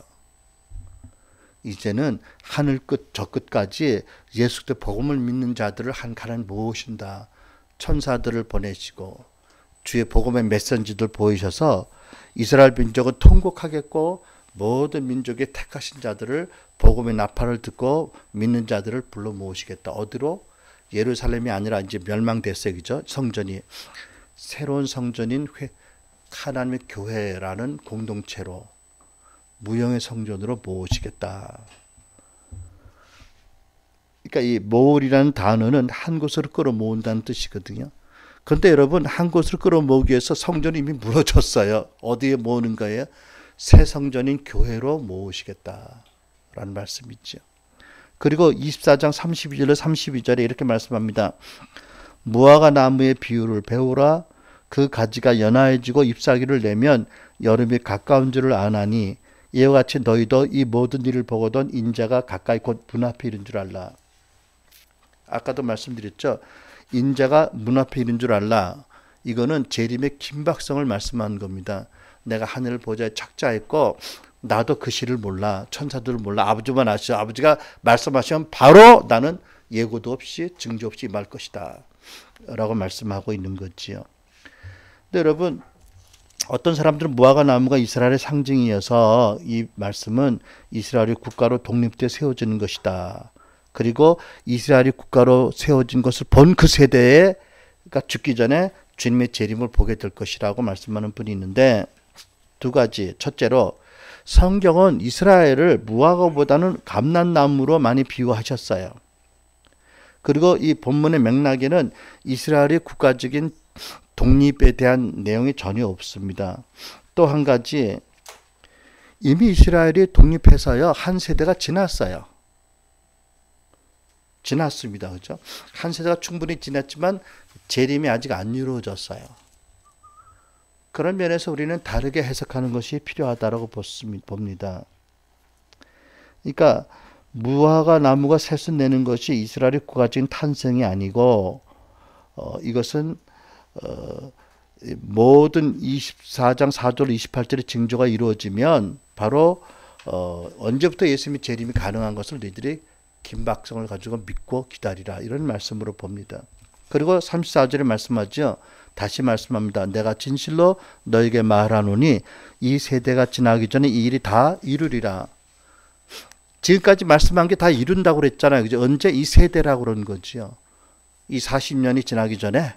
이제는 하늘 끝 저 끝까지 예수 그리스도 복음을 믿는 자들을 한 가란 모으신다. 천사들을 보내시고 주의 복음의 메시지들 보이셔서 이스라엘 민족은 통곡하겠고 모든 민족의 택하신 자들을 복음의 나팔을 듣고 믿는 자들을 불러 모으시겠다. 어디로? 예루살렘이 아니라 이제 멸망됐어요. 그죠? 성전이. 새로운 성전인 하나님의 교회라는 공동체로 무형의 성전으로 모으시겠다. 그러니까 이 모으리라는 단어는 한 곳으로 끌어모은다는 뜻이거든요. 그런데 여러분 한 곳으로 끌어모으기 위해서 성전이 이미 무너졌어요. 어디에 모으는 거예요? 새 성전인 교회로 모으시겠다라는 말씀이죠. 그리고 24장 32절에 이렇게 말씀합니다. 무화과 나무의 비유를 배우라. 그 가지가 연화해지고 잎사귀를 내면 여름이 가까운 줄을 아나니 이와 같이 너희도 이 모든 일을 보거든 인자가 가까이 곧 문 앞에 이른 줄 알라. 아까도 말씀드렸죠. 인자가 문 앞에 이른 줄 알라. 이거는 재림의 긴박성을 말씀하는 겁니다. 내가 하늘 보좌에 착자했고 나도 그 시를 몰라. 천사들을 몰라. 아버지만 아시죠. 아버지가 말씀하시면 바로 나는 예고도 없이 증조 없이 임할 것이다. 라고 말씀하고 있는 거지요. 근데 여러분 어떤 사람들은 무화과 나무가 이스라엘의 상징이어서 이 말씀은 이스라엘이 국가로 독립되어 세워지는 것이다. 그리고 이스라엘이 국가로 세워진 것을 본 그 세대에 그러니까 죽기 전에 주님의 재림을 보게 될 것이라고 말씀하는 분이 있는데 두 가지. 첫째로 성경은 이스라엘을 무화과보다는 감람나무로 많이 비유하셨어요. 그리고 이 본문의 맥락에는 이스라엘의 국가적인 독립에 대한 내용이 전혀 없습니다. 또 한 가지, 이미 이스라엘이 독립해서요, 한 세대가 지났어요. 지났습니다. 그죠? 한 세대가 충분히 지났지만 재림이 아직 안 이루어졌어요. 그런 면에서 우리는 다르게 해석하는 것이 필요하다고 봅니다. 그러니까 무화과 나무가 새순 내는 것이 이스라엘의 국가적인 탄생이 아니고 이것은 모든 24장 4절 28절의 징조가 이루어지면 바로 언제부터 예수님의 재림이 가능한 것을 너희들이 긴박성을 가지고 믿고 기다리라. 이런 말씀으로 봅니다. 그리고 34절에 말씀하죠. 다시 말씀합니다. 내가 진실로 너에게 말하노니 이 세대가 지나기 전에 이 일이 다 이루리라. 지금까지 말씀한 게 다 이룬다고 그랬잖아요. 그죠? 언제? 이 세대라고 그런 거죠. 이 40년이 지나기 전에.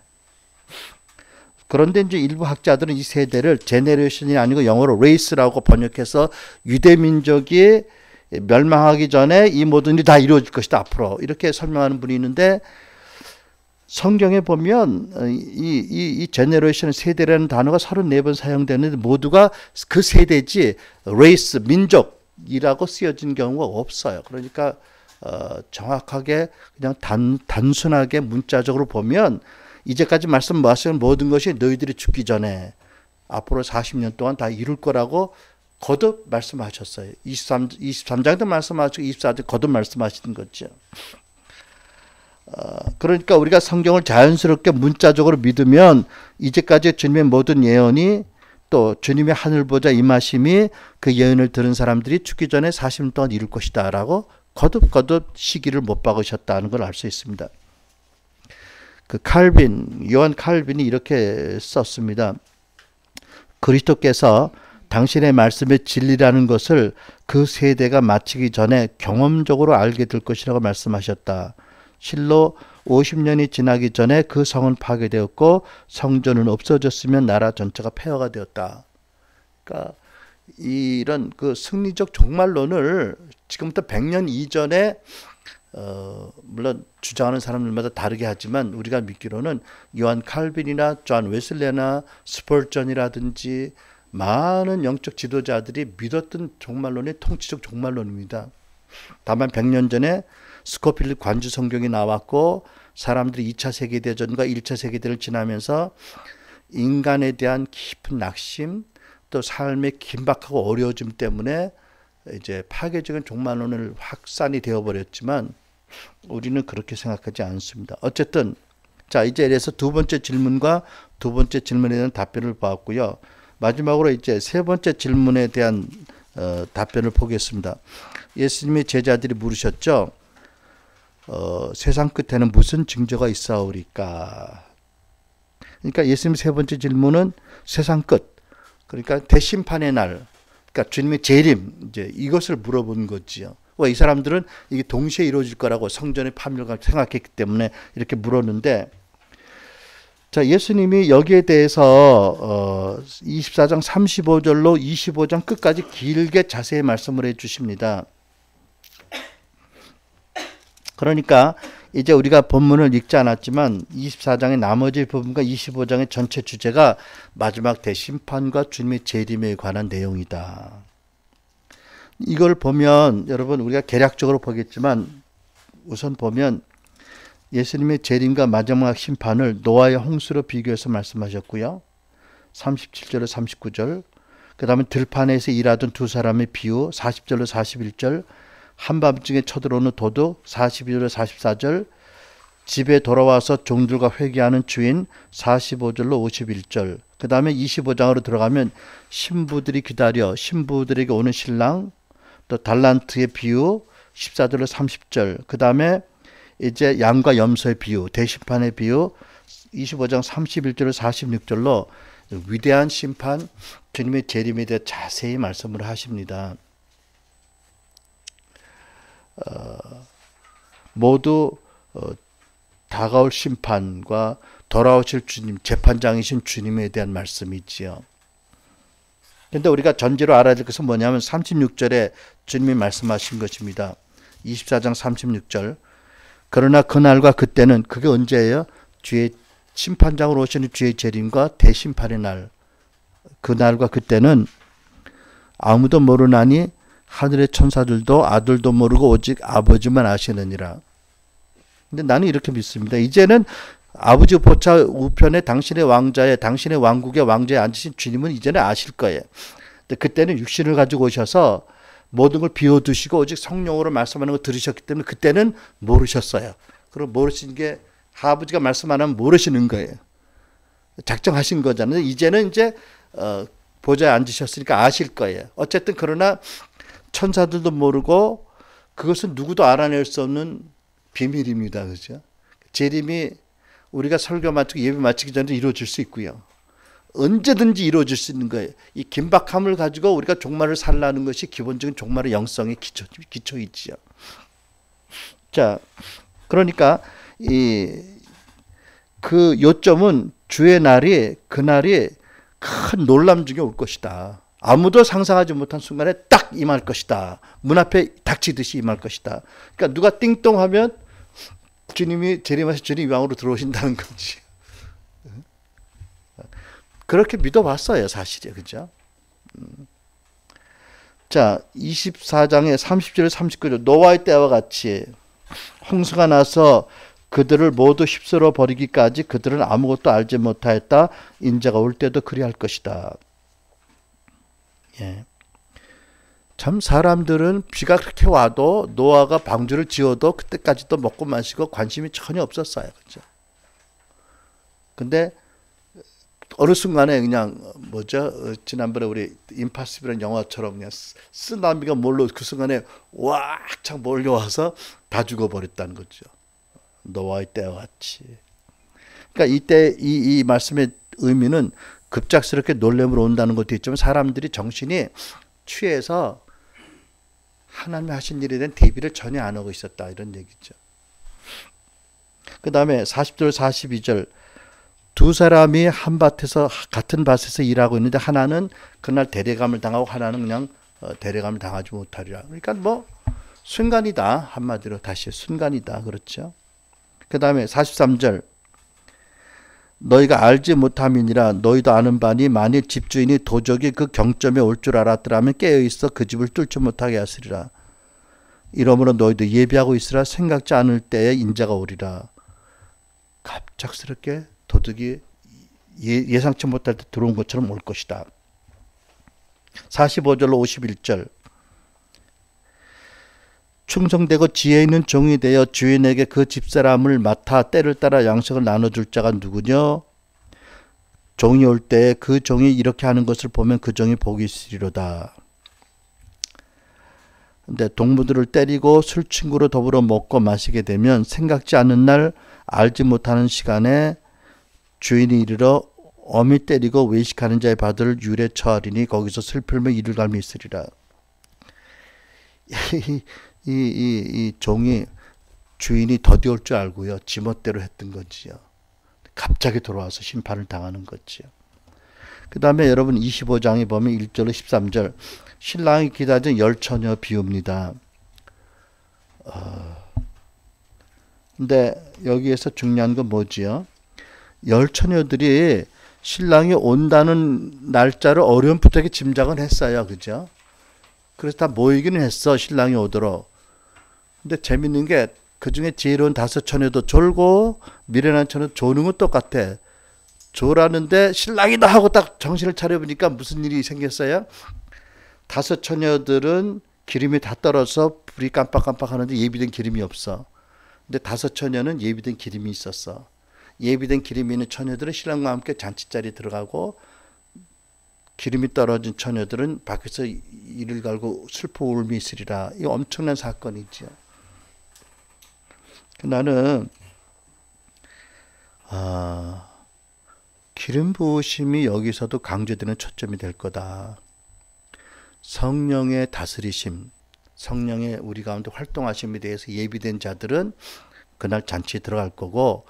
그런데 이제 일부 학자들은 이 세대를 제네레이션이 아니고 영어로 레이스라고 번역해서 유대 민족이 멸망하기 전에 이 모든 일이 다 이루어질 것이다 앞으로 이렇게 설명하는 분이 있는데 성경에 보면 이 제너레이션 세대라는 단어가 34번 사용되는데 모두가 그 세대지 레이스 민족이라고 쓰여진 경우가 없어요. 그러니까 정확하게 그냥 단순하게 문자적으로 보면 이제까지 말씀하신 모든 것이 너희들이 죽기 전에 앞으로 40년 동안 다 이룰 거라고 거듭 말씀하셨어요. 23장도 말씀하시고 24장 거듭 말씀하시는 거죠. 그러니까 우리가 성경을 자연스럽게 문자적으로 믿으면 이제까지 주님의 모든 예언이 또 주님의 하늘 보좌 임하심이 그 예언을 들은 사람들이 죽기 전에 40년 동안 이룰 것이다 라고 거듭 시기를 못 박으셨다는 걸 알 수 있습니다. 그 요한 칼빈이 이렇게 썼습니다. 그리스도께서 당신의 말씀의 진리라는 것을 그 세대가 마치기 전에 경험적으로 알게 될 것이라고 말씀하셨다. 실로 50년이 지나기 전에 그 성은 파괴되었고 성전은 없어졌으면 나라 전체가 폐허가 되었다. 그러니까 이런 그 승리적 종말론을 지금부터 100년 이전에 물론 주장하는 사람들마다 다르게 하지만 우리가 믿기로는 요한 칼빈이나 존 웨슬레나 스펄전이라든지 많은 영적 지도자들이 믿었던 종말론이 통치적 종말론입니다. 다만 100년 전에 스코필드 관주 성경이 나왔고 사람들이 2차 세계대전과 1차 세계대를 지나면서 인간에 대한 깊은 낙심 또 삶의 긴박하고 어려워짐 때문에 이제 파괴적인 종말론을 확산이 되어버렸지만 우리는 그렇게 생각하지 않습니다. 어쨌든 자 이제 이래서 두 번째 질문과 두 번째 질문에 대한 답변을 봤고요. 마지막으로 이제 세 번째 질문에 대한 답변을 보겠습니다. 예수님의 제자들이 물으셨죠. 세상 끝에는 무슨 징조가 있사오리까? 그러니까 예수님 세 번째 질문은 세상 끝, 그러니까 대심판의 날, 그러니까 주님의 재림 이제 이것을 물어본 거지요. 이 사람들은 이게 동시에 이루어질 거라고 성전의 파멸과 생각했기 때문에 이렇게 물었는데, 자 예수님이 여기에 대해서 24장 35절로 25장 끝까지 길게 자세히 말씀을 해주십니다. 그러니까 이제 우리가 본문을 읽지 않았지만 24장의 나머지 부분과 25장의 전체 주제가 마지막 대심판과 주님의 재림에 관한 내용이다. 이걸 보면 여러분 우리가 개략적으로 보겠지만 우선 보면 예수님의 재림과 마지막 심판을 노아의 홍수로 비교해서 말씀하셨고요. 37절로 39절, 그 다음에 들판에서 일하던 두 사람의 비유 40절로 41절, 한밤중에 쳐들어오는 도둑 42절로 44절, 집에 돌아와서 종들과 회개하는 주인 45절로 51절, 그 다음에 25장으로 들어가면 신부들이 기다려 신부들에게 오는 신랑, 또 달란트의 비유 14절로 30절, 그 다음에 이제 양과 염소의 비유, 대심판의 비유 25장 31절로 46절로 위대한 심판, 주님의 재림에 대해 자세히 말씀을 하십니다. 모두 다가올 심판과 돌아오실 주님, 재판장이신 주님에 대한 말씀이지요. 그런데 우리가 전제로 알아야 될 것은 뭐냐면 36절에 주님이 말씀하신 것입니다. 24장 36절. 그러나 그날과 그때는, 그게 언제예요? 주의 심판장으로 오시는 주의 재림과 대심판의 날. 그날과 그때는 아무도 모르나니 하늘의 천사들도 아들도 모르고 오직 아버지만 아시느니라. 근데 나는 이렇게 믿습니다. 이제는 아버지 보좌 우편에 당신의 왕자에, 당신의 왕국의 왕자에 앉으신 주님은 이제는 아실 거예요. 근데 그때는 육신을 가지고 오셔서 모든 걸 비워두시고 오직 성령으로 말씀하는 걸 들으셨기 때문에 그때는 모르셨어요. 그럼 모르신 게 아버지가 말씀 안 하면 모르시는 거예요. 작정하신 거잖아요. 이제는 이제 보좌에 앉으셨으니까 아실 거예요. 어쨌든 그러나 천사들도 모르고 그것은 누구도 알아낼 수 없는 비밀입니다. 그죠? 재림이 우리가 설교 마치고 예배 마치기 전에 이루어질 수 있고요. 언제든지 이루어질 수 있는 거예요. 이 긴박함을 가지고 우리가 종말을 살라는 것이 기본적인 종말의 영성의 기초이지요. 자, 그러니까 그 요점은 주의 날이, 그날이 큰 놀람 중에 올 것이다. 아무도 상상하지 못한 순간에 딱 임할 것이다. 문 앞에 닥치듯이 임할 것이다. 그러니까 누가 띵동하면 주님이 재림하신 주님 왕으로 들어오신다는 거지. 그렇게 믿어봤어요, 사실이에요. 그죠? 자, 24장의 30절 39절 노아의 때와 같이 홍수가 나서 그들을 모두 휩쓸어 버리기까지 그들은 아무것도 알지 못하였다. 인자가 올 때도 그리할 것이다. 예. 참 사람들은 비가 그렇게 와도 노아가 방주를 지어도 그때까지도 먹고 마시고 관심이 전혀 없었어요. 그죠? 근데 어느 순간에 그냥 지난번에 우리 임파서블이라는 영화처럼 그냥 쓰나미가 그 순간에 와창 몰려와서 다 죽어버렸다는 거죠. 노아의 때와 같이. 그러니까 이때 이 말씀의 의미는 급작스럽게 놀램으로 온다는 것도 있지만 사람들이 정신이 취해서 하나님이 하신 일에 대한 대비를 전혀 안 하고 있었다 이런 얘기죠. 그 다음에 40절 42절 두 사람이 한 밭에서 같은 밭에서 일하고 있는데 하나는 그날 대례감을 당하고 하나는 그냥 대례감을 당하지 못하리라. 그러니까 뭐 순간이다. 한마디로 다시 순간이다. 그렇죠. 그 다음에 43절 너희가 알지 못함이니라 너희도 아는 바니 만일 집주인이 도적이 그 경점에 올 줄 알았더라면 깨어있어 그 집을 뚫지 못하게 하시리라. 이러므로 너희도 예비하고 있으라. 생각지 않을 때에 인자가 오리라. 갑작스럽게 도둑이 예상치 못할 때 들어온 것처럼 올 것이다. 45절로 51절 충성되고 지혜 있는 종이 되어 주인에게 그 집사람을 맡아 때를 따라 양식을 나눠줄 자가 누구냐? 종이 올 때 그 종이 이렇게 하는 것을 보면 그 종이 복이 있으리로다. 근데 동무들을 때리고 술친구로 더불어 먹고 마시게 되면 생각지 않은 날 알지 못하는 시간에 주인이 이르러 엄히 때리고 외식하는 자의 바들을 유래 처하리니 거기서 슬플며 이를 갈미 있으리라. 이 종이 주인이 더디올 줄 알고요. 지멋대로 했던 거지요. 갑자기 돌아와서 심판을 당하는 거지요. 그 다음에 여러분 25장에 보면 1절로 13절 신랑이 기다린 열처녀 비웁니다. 근데 여기에서 중요한 건 뭐지요? 열처녀들이 신랑이 온다는 날짜를 어려움부터 짐작은 했어요. 그죠? 그래서 다 모이기는 했어. 신랑이 오도록. 근데 재밌는 게 그중에 지혜로운 5 처녀도 졸고 미련한 처녀도 조는 건 똑같아. 졸았는데 신랑이다 하고 딱 정신을 차려보니까 무슨 일이 생겼어요? 5 처녀들은 기름이 다 떨어서 불이 깜빡깜빡 하는데 예비된 기름이 없어. 근데 5 처녀는 예비된 기름이 있었어. 예비된 기름이 있는 처녀들은 신랑과 함께 잔치자리에 들어가고 기름이 떨어진 처녀들은 밖에서 이를 갈고 슬퍼 울미 있으리라. 이 엄청난 사건이죠. 나는 기름 부으심이 여기서도 강조되는 초점이 될 거다. 성령의 다스리심, 성령의 우리 가운데 활동하심에 대해서 예비된 자들은 그날 잔치에 들어갈 거고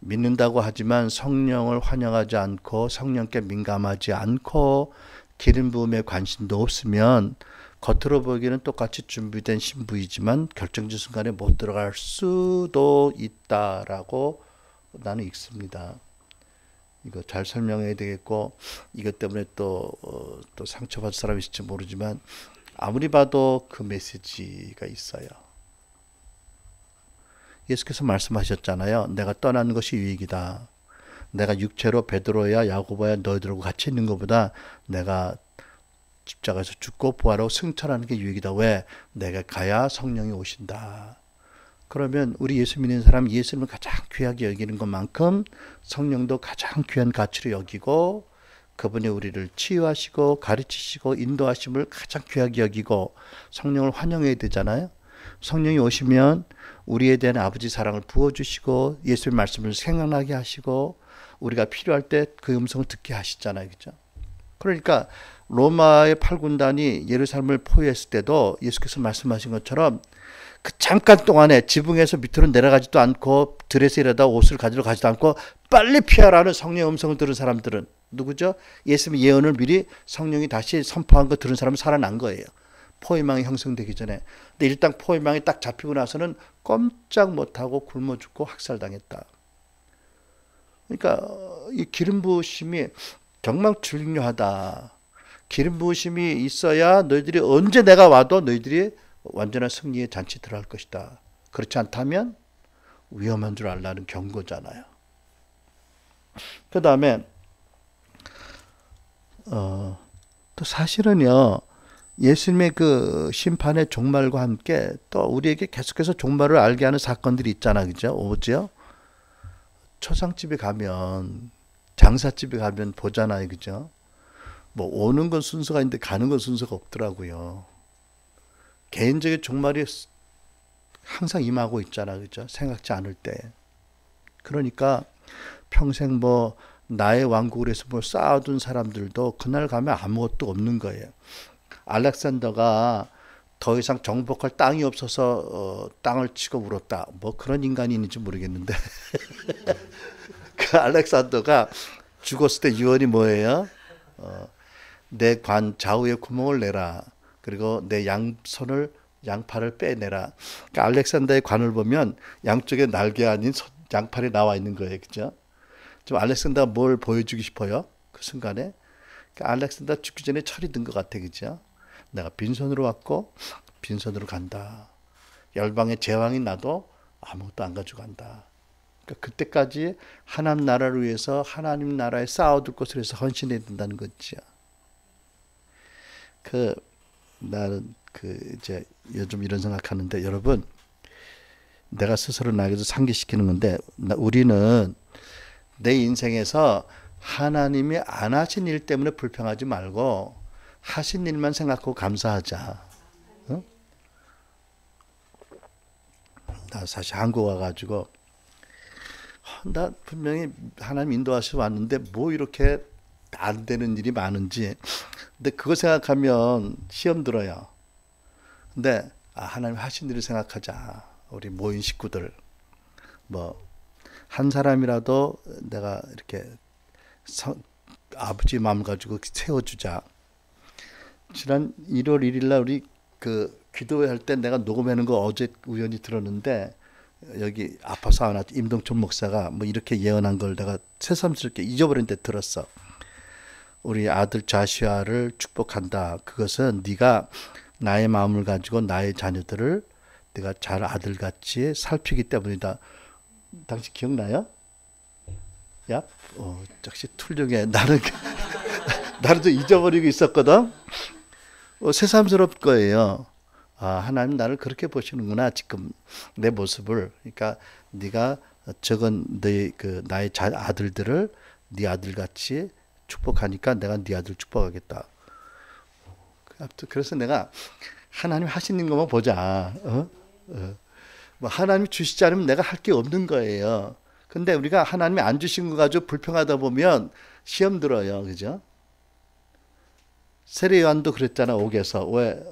믿는다고 하지만 성령을 환영하지 않고 성령께 민감하지 않고 기름 부음에 관심도 없으면 겉으로 보기에는 똑같이 준비된 신부이지만 결정적 순간에 못 들어갈 수도 있다라고 나는 읽습니다. 이거 잘 설명해야 되겠고 이것 때문에 또 상처받을 사람이 있을지 모르지만 아무리 봐도 그 메시지가 있어요. 예수께서 말씀하셨잖아요. 내가 떠나는 것이 유익이다. 내가 육체로 베드로야 야고보야 너희들하고 같이 있는 것보다 내가 십자가에서 죽고 부활하고 승천하는 게 유익이다. 왜? 내가 가야 성령이 오신다. 그러면 우리 예수 믿는 사람 예수님을 가장 귀하게 여기는 것만큼 성령도 가장 귀한 가치로 여기고 그분이 우리를 치유하시고 가르치시고 인도하심을 가장 귀하게 여기고 성령을 환영해야 되잖아요. 성령이 오시면 우리에 대한 아버지 사랑을 부어주시고 예수의 말씀을 생각나게 하시고 우리가 필요할 때 그 음성을 듣게 하시잖아요. 그죠? 그러니까 로마의 8군단이 예루살렘을 포위했을 때도 예수께서 말씀하신 것처럼 그 잠깐 동안에 지붕에서 밑으로 내려가지도 않고 드레스 일하다 옷을 가지러 가지도 않고 빨리 피하라는 성령의 음성을 들은 사람들은 누구죠? 예수님의 예언을 미리 성령이 다시 선포한 거 들은 사람은 살아난 거예요. 포위망이 형성되기 전에. 근데 일단 포위망이 딱 잡히고 나서는 꼼짝 못하고 굶어 죽고 학살당했다. 그러니까 이 기름 부으심이 정말 중요하다. 기름 부으심이 있어야 너희들이 언제 내가 와도 너희들이 완전한 승리의 잔치 들어갈 것이다. 그렇지 않다면 위험한 줄 알라는 경고잖아요. 그 다음에 또 사실은요, 예수님의 그 심판의 종말과 함께 또 우리에게 계속해서 종말을 알게 하는 사건들이 있잖아, 그죠? 오죠? 초상집에 가면, 장사집에 가면 보잖아요, 그죠? 뭐 오는 건 순서가 있는데 가는 건 순서가 없더라고요. 개인적인 종말이 항상 임하고 있잖아, 그죠? 생각지 않을 때. 그러니까 평생 뭐 나의 왕국을 해서 뭘 쌓아둔 사람들도 그날 가면 아무것도 없는 거예요. 알렉산더가 더 이상 정복할 땅이 없어서 땅을 치고 울었다. 뭐 그런 인간이 있는지 모르겠는데 그 알렉산더가 죽었을 때 유언이 뭐예요? 내 관 좌우에 구멍을 내라. 그리고 내 양팔을 빼내라. 그러니까 알렉산더의 관을 보면 양쪽에 날개 아닌 양팔이 나와 있는 거예요, 그죠? 좀 알렉산더가 뭘 보여주고 싶어요? 그 순간에. 그러니까 알렉산더 죽기 전에 철이 든 것 같아, 그죠? 내가 빈손으로 왔고 빈손으로 간다. 열방의 제왕이 나도 아무것도 안 가져간다. 그러니까 그때까지 하나님 나라를 위해서 하나님 나라에 쌓아둘 것을 위해서 헌신해야 된다는 거죠. 나는 이제 요즘 이런 생각하는데, 여러분, 내가 스스로 나에게도 상기시키는 건데, 우리는 내 인생에서 하나님이 안 하신 일 때문에 불평하지 말고 하신 일만 생각하고 감사하자. 어? 나 사실 한국 와가지고 나 분명히 하나님 인도하셔서 왔는데 뭐 이렇게 안 되는 일이 많은지. 근데 그거 생각하면 시험 들어요. 근데 하나님 하신 일을 생각하자. 우리 모인 식구들 뭐 한 사람이라도 내가 이렇게 아버지 마음 가지고 세워주자. 지난 1월 1일 날 우리 그 기도회 할 때 내가 녹음하는 거 어제 우연히 들었는데, 여기 아파서 안 왔지. 임동철 목사가 뭐 이렇게 예언한 걸 내가 새삼스럽게 잊어버린 데 들었어. 우리 아들 자시아를 축복한다. 그것은 네가 나의 마음을 가지고 나의 자녀들을 네가 잘 아들같이 살피기 때문이다. 당신 기억나요? 야, 역시 툴륭해. 나는 좀 잊어버리고 있었거든. 새삼스럽 거예요. 하나님 나를 그렇게 보시는구나, 지금 내 모습을. 그러니까 네가 적은 나의 아들들을 네 아들같이 축복하니까 내가 네 아들 축복하겠다. 그래서 내가 하나님 하시는 것만 보자. 뭐 하나님이 주시지 않으면 내가 할 게 없는 거예요. 근데 우리가 하나님이 안 주신 거 가지고 불평하다 보면 시험 들어요, 그죠? 세례 요한도 그랬잖아, 옥에서. 왜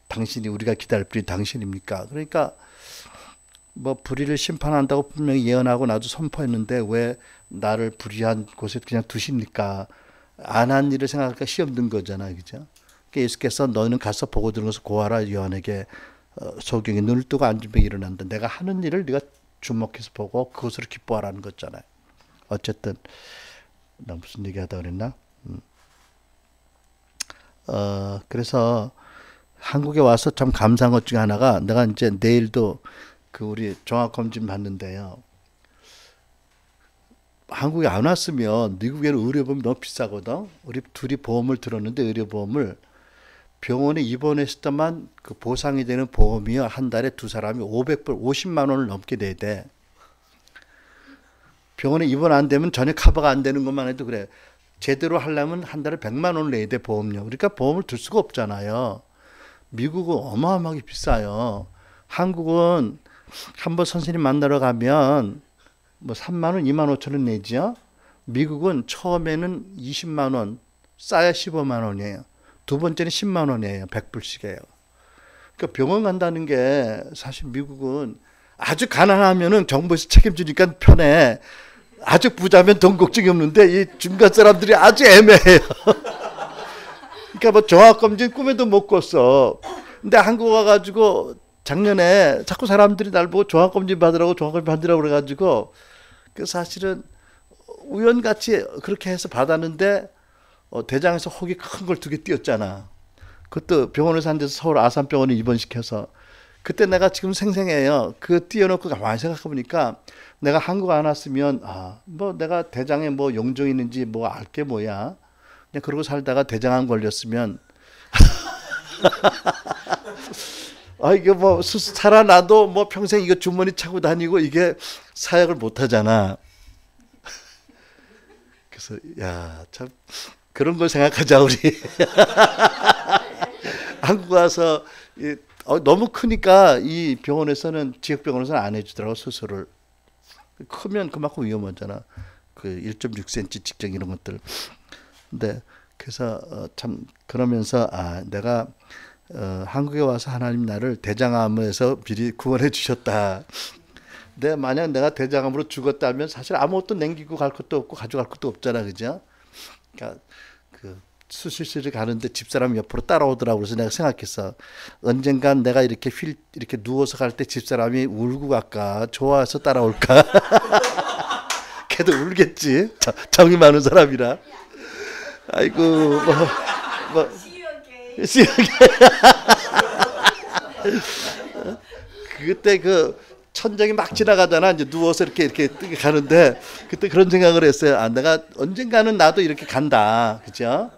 당신이, 우리가 기다릴 분이 당신입니까? 그러니까 뭐 불의를 심판한다고 분명히 예언하고 나도 선포했는데 왜 나를 불의한 곳에 그냥 두십니까? 안 한 일을 생각하니까 시험 든 거잖아요, 그죠? 그러니까 예수께서 너는 가서 보고 들은 것을 고하라. 요한에게 소경이 눈을 뜨고 앉은 병이 일어난다. 내가 하는 일을 네가 주목해서 보고 그것으로 기뻐하라는 거잖아요. 어쨌든 나 무슨 얘기하다 그랬나? 그래서 한국에 와서 참 감사한 것 중에 하나가, 내가 이제 내일도 그 우리 종합검진 받는데요. 한국에 안 왔으면 미국에는 의료보험이 너무 비싸거든. 우리 둘이 보험을 들었는데 의료보험을 병원에 입원했을 때만 그 보상이 되는 보험이요. 한 달에 두 사람이 50만 원을 넘게 내야 돼. 병원에 입원 안 되면 전혀 커버가 안 되는 것만 해도 그래. 제대로 하려면 한 달에 100만 원을 내야 돼, 보험료. 그러니까 보험을 들 수가 없잖아요. 미국은 어마어마하게 비싸요. 한국은 한번 선생님 만나러 가면 뭐 3만 원, 2만 5천 원 내죠. 미국은 처음에는 20만 원, 싸야 15만 원이에요. 두 번째는 10만 원이에요. 100불씩이에요. 그러니까 병원 간다는 게 사실 미국은 아주 가난하면은 정부에서 책임지니까 편해. 아주 부자면 돈 걱정이 없는데 이 중간 사람들이 아주 애매해요. 그러니까 뭐 종합검진 꿈에도 못 꿨어. 근데 한국 와가지고 작년에 자꾸 사람들이 날 보고 종합검진 받으라고 그래가지고 그 사실은 우연같이 그렇게 해서 받았는데 대장에서 혹이 큰 걸 2개 띄었잖아. 그것도 병원에서 한 데서 서울 아산병원에 입원시켜서 그때 내가 지금 생생해요. 그 띄워놓고 가만히 생각해 보니까 내가 한국 안 왔으면 뭐 내가 대장에 뭐 용종이 있는지 뭐 알 게 뭐야. 그냥 그러고 살다가 대장암 걸렸으면 이게 뭐 살아나도 뭐 평생 이거 주머니 차고 다니고 이게 사역을 못 하잖아. 그래서 야, 참 그런 걸 생각하자 우리. 한국 와서 너무 크니까 이 병원에서는 지역병원에서는 안 해주더라고 수술을. 크면 그만큼 위험하잖아. 그 1.6cm 직경 이런 것들. 근데 그래서 참 그러면서 내가 한국에 와서 하나님 나를 대장암에서 미리 구원해 주셨다. 근데 만약 내가 대장암으로 죽었다면 사실 아무것도 남기고 갈 것도 없고 가져갈 것도 없잖아, 그죠? 그러니까 그 수술실을 가는데 집사람이 옆으로 따라오더라고. 그래서 내가 생각했어. 언젠간 내가 이렇게 이렇게 누워서 갈 때 집사람이 울고 갈까? 좋아서 따라올까? 걔도 울겠지. 정이 많은 사람이라. 아이고 뭐 시원게. 그때 그 천정이 막 지나가잖아. 이제 누워서 이렇게 가는데 그때 그런 생각을 했어요. 내가 언젠가는 나도 이렇게 간다. 그죠?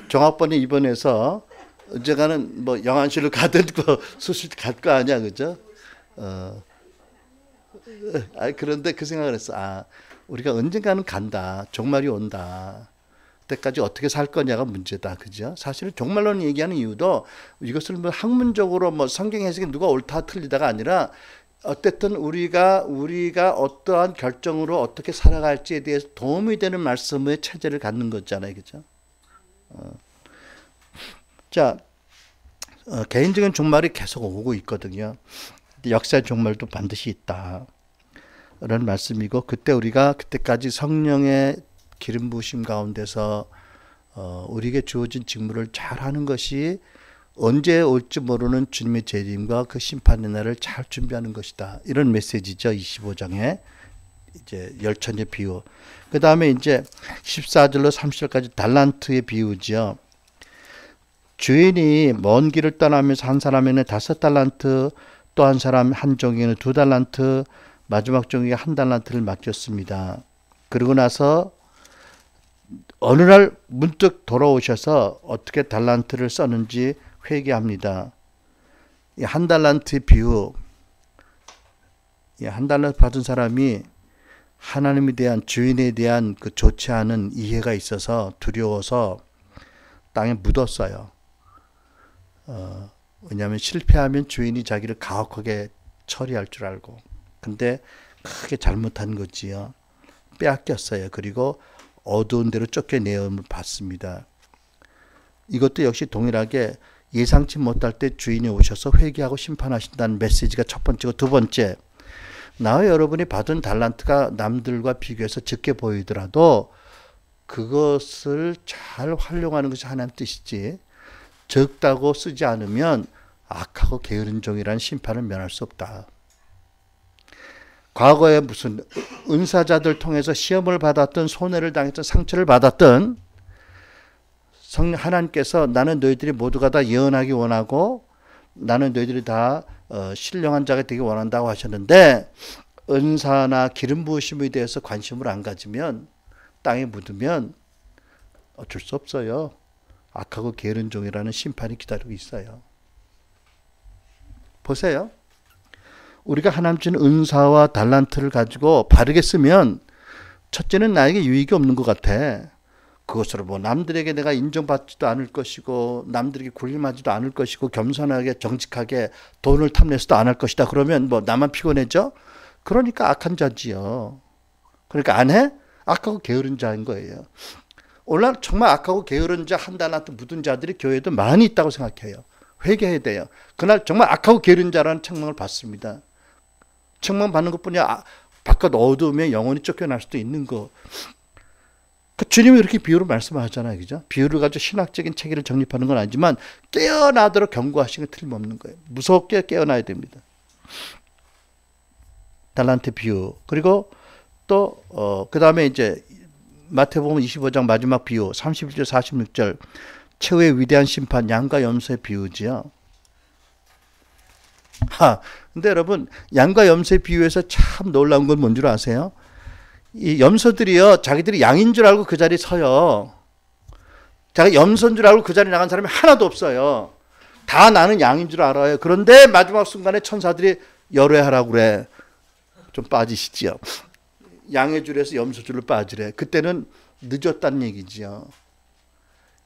종합병원에 입원해서 언젠가는 뭐 영안실로 가든 뭐 수술 갈 거 아니야. 그죠? 그런데 그 생각을 했어. 우리가 언젠가는 간다. 종말이 온다. 그때까지 어떻게 살 거냐가 문제다. 그죠? 사실은 종말론 얘기하는 이유도 이것을 뭐 학문적으로 뭐 성경 해석이 누가 옳다 틀리다가 아니라 어쨌든 우리가 어떠한 결정으로 어떻게 살아갈지에 대해서 도움이 되는 말씀의 체제를 갖는 거잖아요. 그죠? 자, 개인적인 종말이 계속 오고 있거든요. 역사의 종말도 반드시 있다. 라는 말씀이고, 우리가 그때까지 성령의 기름 부으심 가운데서 우리에게 주어진 직무를 잘 하는 것이 언제 올지 모르는 주님의 재림과 그 심판의 날을 잘 준비하는 것이다. 이런 메시지죠. 25장에 이제 열천의 비유. 그 다음에 이제 14절로 30절까지 달란트의 비유죠. 주인이 먼 길을 떠나면서 한 사람에는 5달란트, 또 한 사람 한 종에는 2달란트, 마지막 종에게 1달란트를 맡겼습니다. 그러고 나서 어느 날 문득 돌아오셔서 어떻게 달란트를 썼는지 회개합니다. 이 1달란트의 비유, 이 1달란트 받은 사람이 하나님에 대한 주인에 대한 그 좋지 않은 이해가 있어서 두려워서 땅에 묻었어요. 왜냐하면 실패하면 주인이 자기를 가혹하게 처리할 줄 알고. 근데 크게 잘못한 거지요. 빼앗겼어요. 그리고 어두운 데로 쫓겨내음을 받습니다. 이것도 역시 동일하게 예상치 못할 때 주인이 오셔서 회개하고 심판하신다는 메시지가 첫 번째고, 두 번째, 나와 여러분이 받은 달란트가 남들과 비교해서 적게 보이더라도 그것을 잘 활용하는 것이 하나님의 뜻이지, 적다고 쓰지 않으면 악하고 게으른 종이라는 심판을 면할 수 없다. 과거에 무슨 은사자들 통해서 시험을 받았던, 손해를 당했던, 상처를 받았던 하나님께서 나는 너희들이 모두가 다 예언하기 원하고 나는 너희들이 다 신령한 자가 되기 원한다고 하셨는데, 은사나 기름 부으심에 대해서 관심을 안 가지면, 땅에 묻으면 어쩔 수 없어요. 악하고 게으른 종이라는 심판이 기다리고 있어요. 보세요. 우리가 하나님 주신 은사와 달란트를 가지고 바르게 쓰면 첫째는 나에게 유익이 없는 것 같아. 그것으로 뭐 남들에게 내가 인정받지도 않을 것이고 남들에게 굴림하지도 않을 것이고 겸손하게 정직하게 돈을 탐내서도 안 할 것이다. 그러면 뭐 나만 피곤해져? 그러니까 악한 자지요. 그러니까 안 해? 악하고 게으른 자인 거예요. 오늘 정말 악하고 게으른 자, 1달란트 묻은 자들이 교회에도 많이 있다고 생각해요. 회개해야 돼요. 그날 정말 악하고 게으른 자라는 책망을 받습니다. 책망 받는 것뿐이 바깥 어두움에 영혼이 쫓겨날 수도 있는 거. 주님이 이렇게 비유로 말씀하잖아요. 그죠? 비유를 가지고 신학적인 체계를 정립하는 건 아니지만 깨어나도록 경고하시는 게 틀림없는 거예요. 무섭게 깨어나야 됩니다. 달란트 비유. 그리고 또 그 다음에 이제 마태복음 25장 마지막 비유 31절 46절 최후의 위대한 심판 양과 염소의 비유지요. 근데 여러분 양과 염소의 비유에서 참 놀라운 건 뭔 줄 아세요? 이 염소들이요 자기들이 양인 줄 알고 그 자리에 서요. 자기 염소인 줄 알고 그 자리에 나간 사람이 하나도 없어요. 다 나는 양인 줄 알아요. 그런데 마지막 순간에 천사들이 열애하라고 그래. 좀 빠지시지요. 양의 줄에서 염소 줄로 빠지래. 그때는 늦었다는 얘기지요.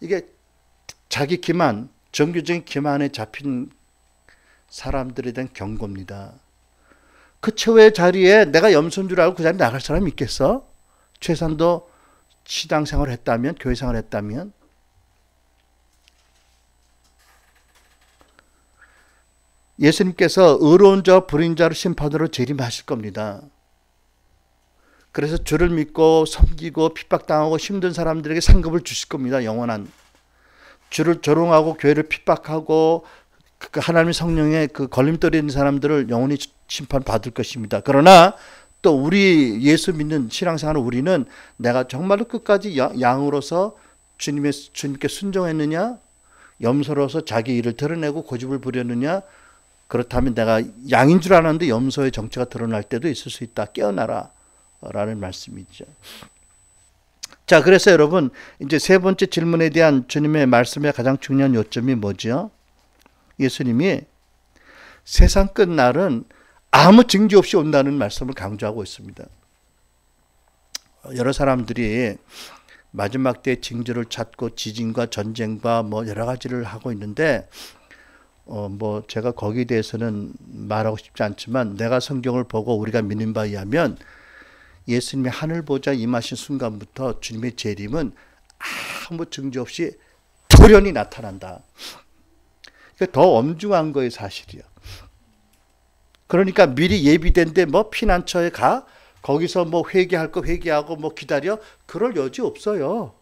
이게 자기 기만, 정규적인 기만에 잡힌 사람들에 대한 경고입니다. 그 최후의 자리에 내가 염소인 줄 알고 그 자리에 나갈 사람이 있겠어? 최소한도 시당생활을 했다면, 교회생활을 했다면. 예수님께서 의로운 자와 불의인 자를 심판으로 재림하실 겁니다. 그래서 주를 믿고 섬기고 핍박당하고 힘든 사람들에게 상급을 주실 겁니다. 영원한. 주를 조롱하고 교회를 핍박하고 그 하나님의 성령의 그 걸림돌이 있는 사람들을 영원히 심판받을 것입니다. 그러나 또 우리 예수 믿는 신앙생활 우리는 내가 정말로 끝까지 양으로서 주님께 순종했느냐, 염소로서 자기 일을 드러내고 고집을 부렸느냐, 그렇다면 내가 양인 줄 알았는데 염소의 정체가 드러날 때도 있을 수 있다. 깨어나라 라는 말씀이죠. 자, 그래서 여러분 이제 세 번째 질문에 대한 주님의 말씀의 가장 중요한 요점이 뭐죠? 예수님이 세상 끝날은 아무 징조 없이 온다는 말씀을 강조하고 있습니다. 여러 사람들이 마지막 때의 징조를 찾고 지진과 전쟁과 뭐 여러 가지를 하고 있는데 뭐 제가 거기에 대해서는 말하고 싶지 않지만 내가 성경을 보고 우리가 믿는 바에 의하면 예수님이 하늘 보좌 임하신 순간부터 주님의 재림은 아무 징조 없이 돌연히 나타난다. 더 엄중한 거예요, 사실이요. 그러니까 미리 예비된데 뭐 피난처에 가 거기서 뭐 회개할 거 회개하고 뭐 기다려 그럴 여지 없어요.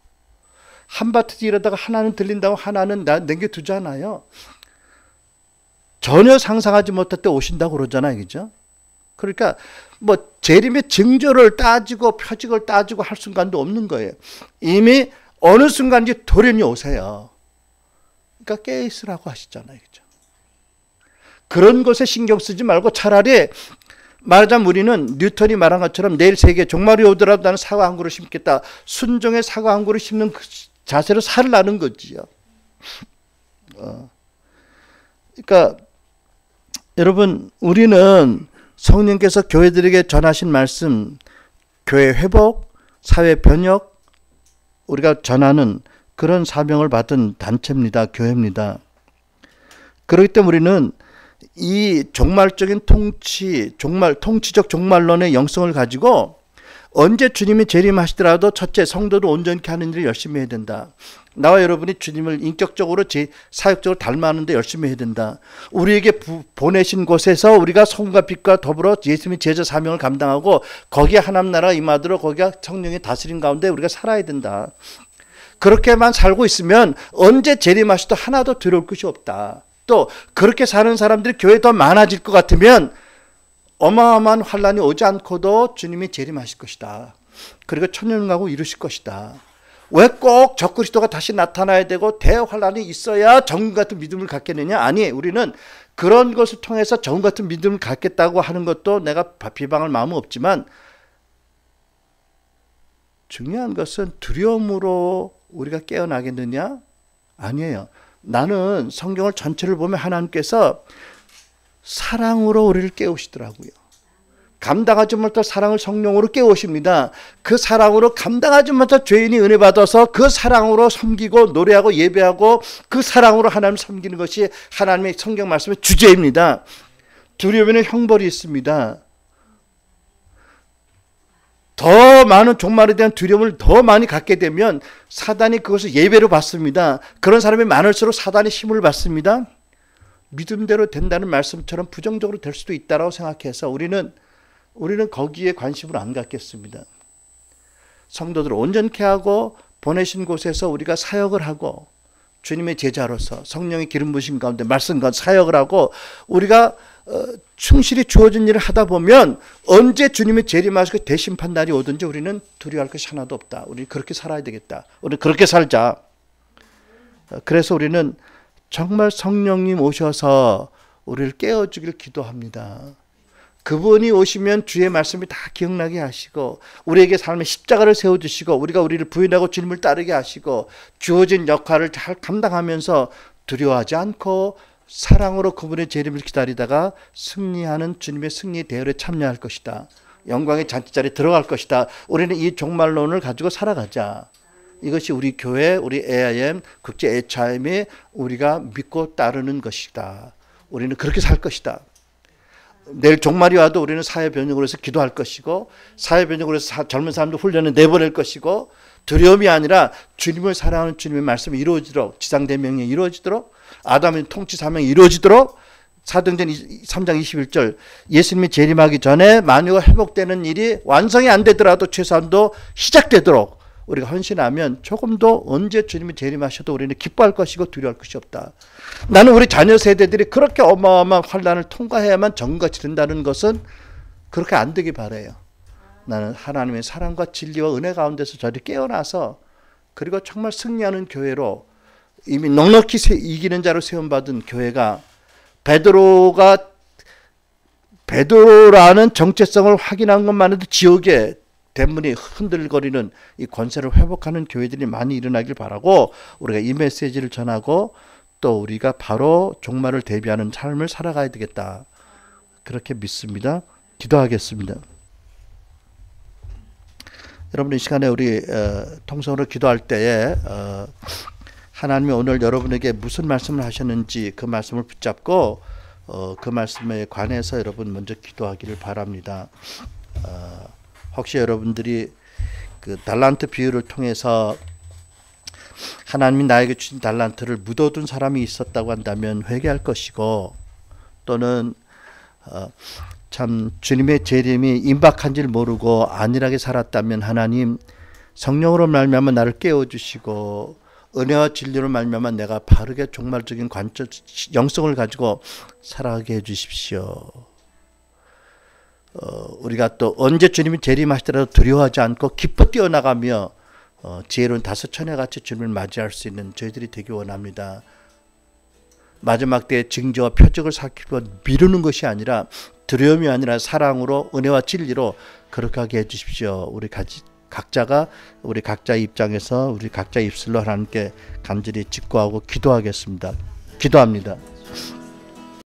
한바탕 이러다가 하나는 들린다고 하나는 남겨두잖아요. 전혀 상상하지 못할 때 오신다고 그러잖아요, 그죠? 그러니까 뭐 재림의 징조를 따지고 표직을 따지고 할 순간도 없는 거예요. 이미 어느 순간인지 돌연히 오세요. 그러니까 깨있으라고 하시잖아요, 그죠? 그런 것에 신경 쓰지 말고 차라리 말하자면 우리는 뉴턴이 말한 것처럼 내일 세계 종말이 오더라도 나는 사과 한 그루 심겠다. 순종의 사과 한 그루 심는 그 자세로 살라는 거지요. 그러니까 여러분 우리는 성령께서 교회들에게 전하신 말씀, 교회 회복, 사회 변혁, 우리가 전하는 그런 사명을 받은 단체입니다. 교회입니다. 그렇기 때문에 우리는 이 종말적인 통치적 종말론의 영성을 가지고 언제 주님이 재림하시더라도 첫째 성도를 온전케 하는 일을 열심히 해야 된다. 나와 여러분이 주님을 인격적으로 사역적으로 닮아하는 데 열심히 해야 된다. 우리에게 보내신 곳에서 우리가 소금과 빛과 더불어 예수님의 제자 사명을 감당하고 거기에 하나님 나라가 임하도록 거기가 성령의 다스림 가운데 우리가 살아야 된다. 그렇게만 살고 있으면 언제 재림하시도 하나도 두려울 것이 없다. 또 그렇게 사는 사람들이 교회에 더 많아질 것 같으면 어마어마한 환란이 오지 않고도 주님이 재림하실 것이다. 그리고 천년왕국 이루실 것이다. 왜 꼭 적그리스도가 다시 나타나야 되고 대환란이 있어야 정금 같은 믿음을 갖겠느냐? 아니, 우리는 그런 것을 통해서 정금 같은 믿음을 갖겠다고 하는 것도 내가 비방할 마음은 없지만 중요한 것은 두려움으로 우리가 깨어나겠느냐? 아니에요. 나는 성경을 전체를 보면 하나님께서 사랑으로 우리를 깨우시더라고요. 감당하지 못할 사랑을 성령으로 깨우십니다. 그 사랑으로 감당하지 못할 죄인이 은혜 받아서 그 사랑으로 섬기고 노래하고 예배하고 그 사랑으로 하나님 섬기는 것이 하나님의 성경 말씀의 주제입니다. 두려움에는 형벌이 있습니다. 더 많은 종말에 대한 두려움을 더 많이 갖게 되면 사단이 그것을 예배로 받습니다. 그런 사람이 많을수록 사단이 힘을 받습니다. 믿음대로 된다는 말씀처럼 부정적으로 될 수도 있다고 생각해서 우리는 거기에 관심을 안 갖겠습니다. 성도들을 온전케 하고 보내신 곳에서 우리가 사역을 하고 주님의 제자로서 성령의 기름 부으신 가운데 말씀과 사역을 하고 우리가 충실히 주어진 일을 하다 보면 언제 주님의 재림하시고 대심판 날이 오든지 우리는 두려워할 것이 하나도 없다. 우리 그렇게 살아야 되겠다. 우리 그렇게 살자. 그래서 우리는 정말 성령님 오셔서 우리를 깨워주길 기도합니다. 그분이 오시면 주의 말씀이 다 기억나게 하시고 우리에게 삶의 십자가를 세워주시고 우리가 우리를 부인하고 주님을 따르게 하시고 주어진 역할을 잘 감당하면서 두려워하지 않고 사랑으로 그분의 재림을 기다리다가 승리하는 주님의 승리 대열에 참여할 것이다. 영광의 잔치자리에 들어갈 것이다. 우리는 이 종말론을 가지고 살아가자. 이것이 우리 교회, 우리 AIM, 국제 HIM이 우리가 믿고 따르는 것이다. 우리는 그렇게 살 것이다. 내일 종말이 와도 우리는 사회 변혁으로 해서 기도할 것이고 사회 변혁으로 해서 젊은 사람들 훈련을 내보낼 것이고 두려움이 아니라 주님을 사랑하는 주님의 말씀이 이루어지도록 지상대명이 이루어지도록 아담의 통치 사명이 이루어지도록 사도행전 3장 21절 예수님이 재림하기 전에 만유가 회복되는 일이 완성이 안 되더라도 최소한도 시작되도록 우리가 헌신하면 조금도 언제 주님이 재림하셔도 우리는 기뻐할 것이고 두려워할 것이 없다. 나는 우리 자녀 세대들이 그렇게 어마어마한 환난을 통과해야만 정같이 된다는 것은 그렇게 안 되기 바라요. 나는 하나님의 사랑과 진리와 은혜 가운데서 저리 깨어나서 그리고 정말 승리하는 교회로 이미 넉넉히 이기는 자로 세움받은 교회가 베드로라는 정체성을 확인한 것만으로도 지옥의 대문이 흔들거리는 이 권세를 회복하는 교회들이 많이 일어나길 바라고 우리가 이 메시지를 전하고 또 우리가 바로 종말을 대비하는 삶을 살아가야 되겠다. 그렇게 믿습니다. 기도하겠습니다. 여러분 이 시간에 우리 통성으로 기도할 때에 하나님이 오늘 여러분에게 무슨 말씀을 하셨는지 그 말씀을 붙잡고 그 말씀에 관해서 여러분 먼저 기도하기를 바랍니다. 혹시 여러분들이 그 달란트 비유를 통해서 하나님이 나에게 주신 달란트를 묻어둔 사람이 있었다고 한다면 회개할 것이고 또는 참 주님의 재림이 임박한지를 모르고 안일하게 살았다면 하나님 성령으로 말미암아 나를 깨워주시고 은혜와 진리로 말미암아 내가 바르게 종말적인 관점 영성을 가지고 살아가게 해주십시오. 우리가 또 언제 주님이 재림하시더라도 두려워하지 않고 기뻐 뛰어나가며 지혜로운 다섯천회같이 주님을 맞이할 수 있는 저희들이 되기 원합니다. 마지막 때의 징조와 표적을 살피고 미루는 것이 아니라 두려움이 아니라 사랑으로 은혜와 진리로 그렇게 하게 해주십시오. 우리 각자가 우리 각자의 입장에서 우리 각자의 입술로 하나님께 간절히 직구하고 기도하겠습니다. 기도합니다.